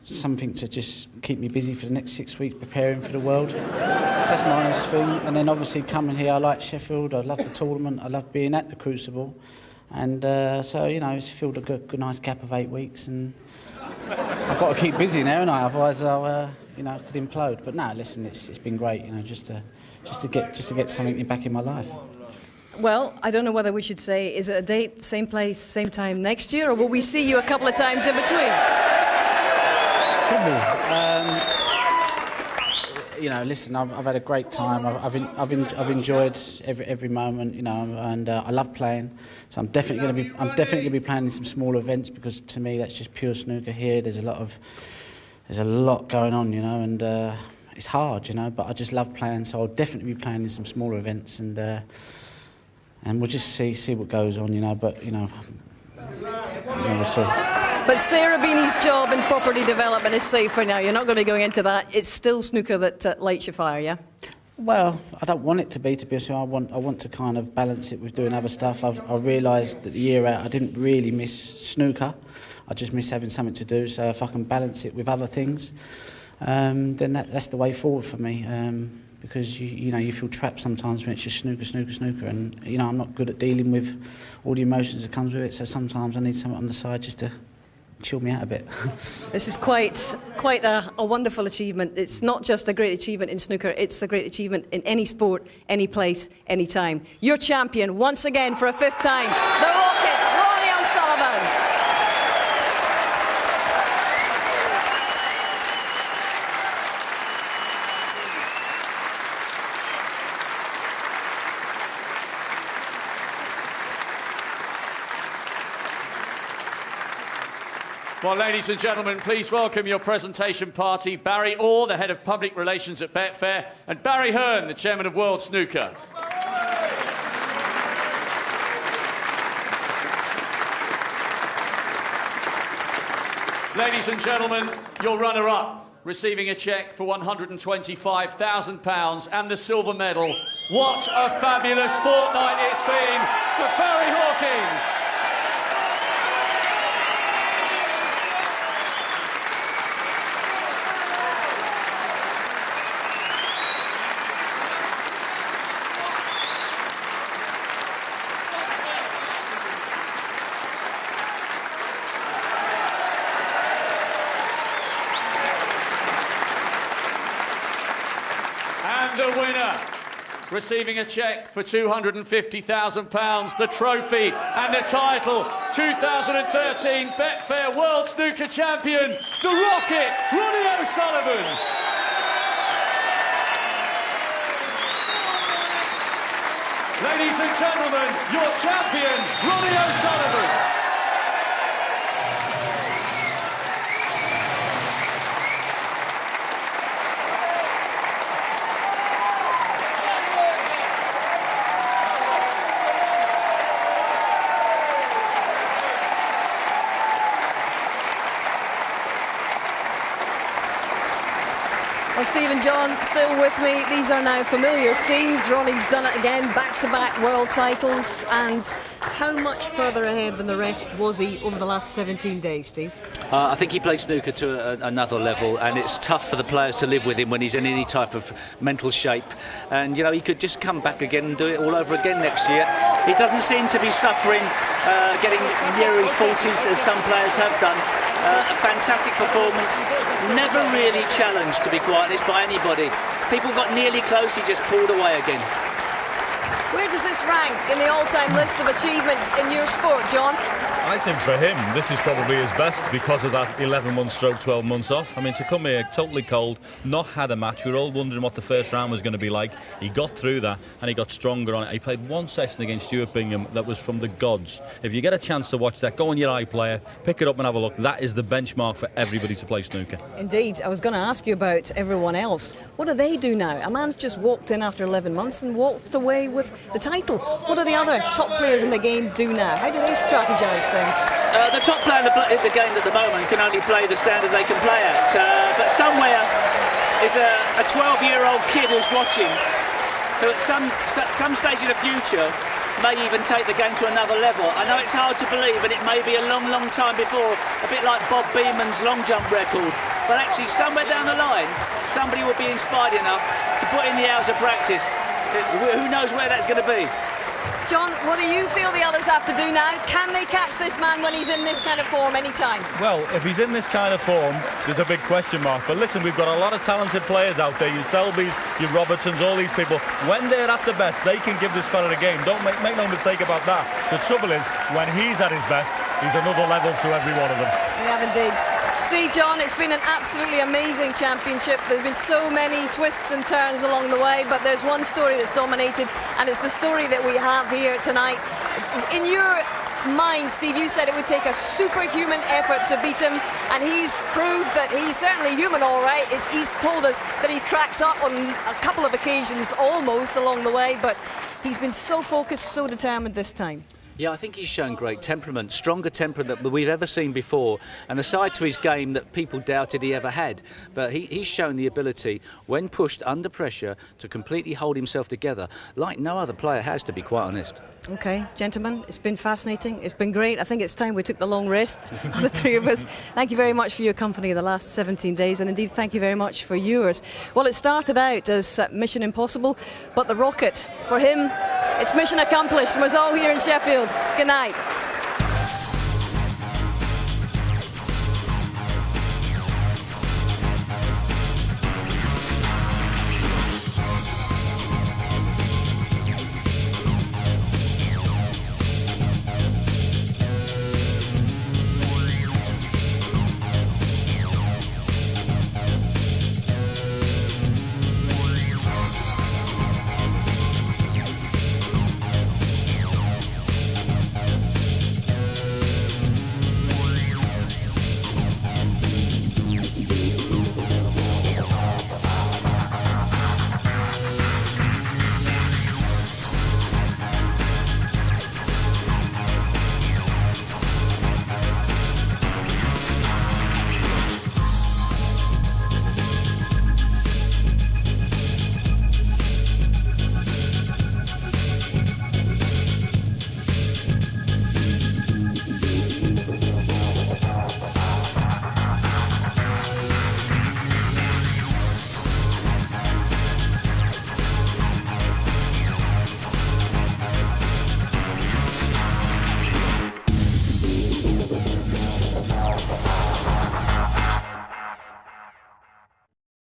something to just keep me busy for the next 6 weeks preparing for the World. That's my honest thing. And then obviously coming here, I like Sheffield, I love the tournament, I love being at the Crucible. And so, you know, it's filled a good nice gap of 8 weeks, and I've got to keep busy now, haven't I? Otherwise I'll, you know, I could implode. But no, listen, it's been great, you know, just to get something back in my life. Well, I don't know whether we should say, is it a date, same place, same time next year, or will we see you a couple of times in between? You know, listen, I've had a great time. I've enjoyed every moment, you know, and I love playing. So I'm definitely going to be playing in some smaller events, because to me that's just pure snooker here. There's a lot going on, you know, and it's hard, you know. But I just love playing, so I'll definitely be playing in some smaller events, and we'll just see what goes on, you know. But you know we'll see. But Sarah Beanie's job in property development is safe for now. You're not going to be going into that. It's still snooker that lights your fire, yeah? Well, I don't want it to be honest. I want to kind of balance it with doing other stuff. I've realised that the year out I didn't really miss snooker. I just miss having something to do. So if I can balance it with other things, then that's the way forward for me. Because you know, you feel trapped sometimes when it's just snooker, and you know, I'm not good at dealing with all the emotions that comes with it. So sometimes I need something on the side just to chill me out a bit. This is quite a wonderful achievement. It's not just a great achievement in snooker, it's a great achievement in any sport, any place, any time. You're champion once again for a 5th time, the Rocket, Ronnie O'Sullivan. Well, ladies and gentlemen, please welcome your presentation party, Barry Orr, the Head of Public Relations at Betfair, and Barry Hearn, the Chairman of World Snooker. Ladies and gentlemen, your runner-up, receiving a cheque for £125,000 and the silver medal. What a fabulous fortnight it's been for Barry Hawkins. receiving a cheque for £250,000, the trophy and the title. 2013 Betfair World Snooker Champion, the Rocket, Ronnie O'Sullivan. Ladies and gentlemen, your champion, Ronnie O'Sullivan. Well, Steve and John, still with me. These are now familiar scenes. Ronnie's done it again, back-to-back world titles. And how much further ahead than the rest was he over the last 17 days, Steve? I think he played snooker to another level, and it's tough for the players to live with him when he's in any type of mental shape. And, you know, he could just come back again and do it all over again next year. He doesn't seem to be suffering, getting near his 40s, as some players have done. A fantastic performance, never really challenged, to be quite honest, by anybody. People got nearly close, he just pulled away again. Where does this rank in the all-time list of achievements in your sport, John? I think for him, this is probably his best because of that 11-month stroke, 12 months off. I mean, to come here totally cold, not had a match. We were all wondering what the first round was going to be like. He got through that and he got stronger on it. He played one session against Stuart Bingham that was from the gods. If you get a chance to watch that, go on your iPlayer, pick it up and have a look. That is the benchmark for everybody to play snooker. Indeed. I was going to ask you about everyone else. What do they do now? A man's just walked in after 11 months and walked away with the title. What do the other top players in the game do now? How do they strategise things? The top player in the game at the moment can only play the standard they can play at. But somewhere is a 12-year-old kid who's watching, who at some stage in the future may even take the game to another level. I know it's hard to believe, and it may be a long, long time before, a bit like Bob Beeman's long jump record. But actually, somewhere down the line, somebody will be inspired enough to put in the hours of practice. Who knows where that's going to be? John, what do you feel the others have to do now? Can they catch this man when he's in this kind of form anytime? Well, if he's in this kind of form, there's a big question mark. But listen, we've got a lot of talented players out there. Your Selbys, your Robertsons, all these people. When they're at the best, they can give this fella a game. Don't make no mistake about that. The trouble is, when he's at his best, he's another level to every one of them. We have indeed. See, John, it's been an absolutely amazing championship. There's been so many twists and turns along the way, but there's one story that's dominated, and it's the story that we have here tonight. In your mind, Steve, you said it would take a superhuman effort to beat him, and he's proved that he's certainly human, all right. He's told us that he cracked up on a couple of occasions almost along the way, but he's been so focused, so determined this time. Yeah, I think he's shown great temperament, stronger temperament than we've ever seen before, and a side to his game that people doubted he ever had. But he's shown the ability, when pushed under pressure, to completely hold himself together, like no other player has, to be quite honest. OK, gentlemen, it's been fascinating. It's been great. I think it's time we took the long rest, the three of us. Thank you very much for your company the last 17 days, and indeed thank you very much for yours. Well, it started out as Mission Impossible, but the Rocket, for him, it's mission accomplished, and was all here in Sheffield. Good night.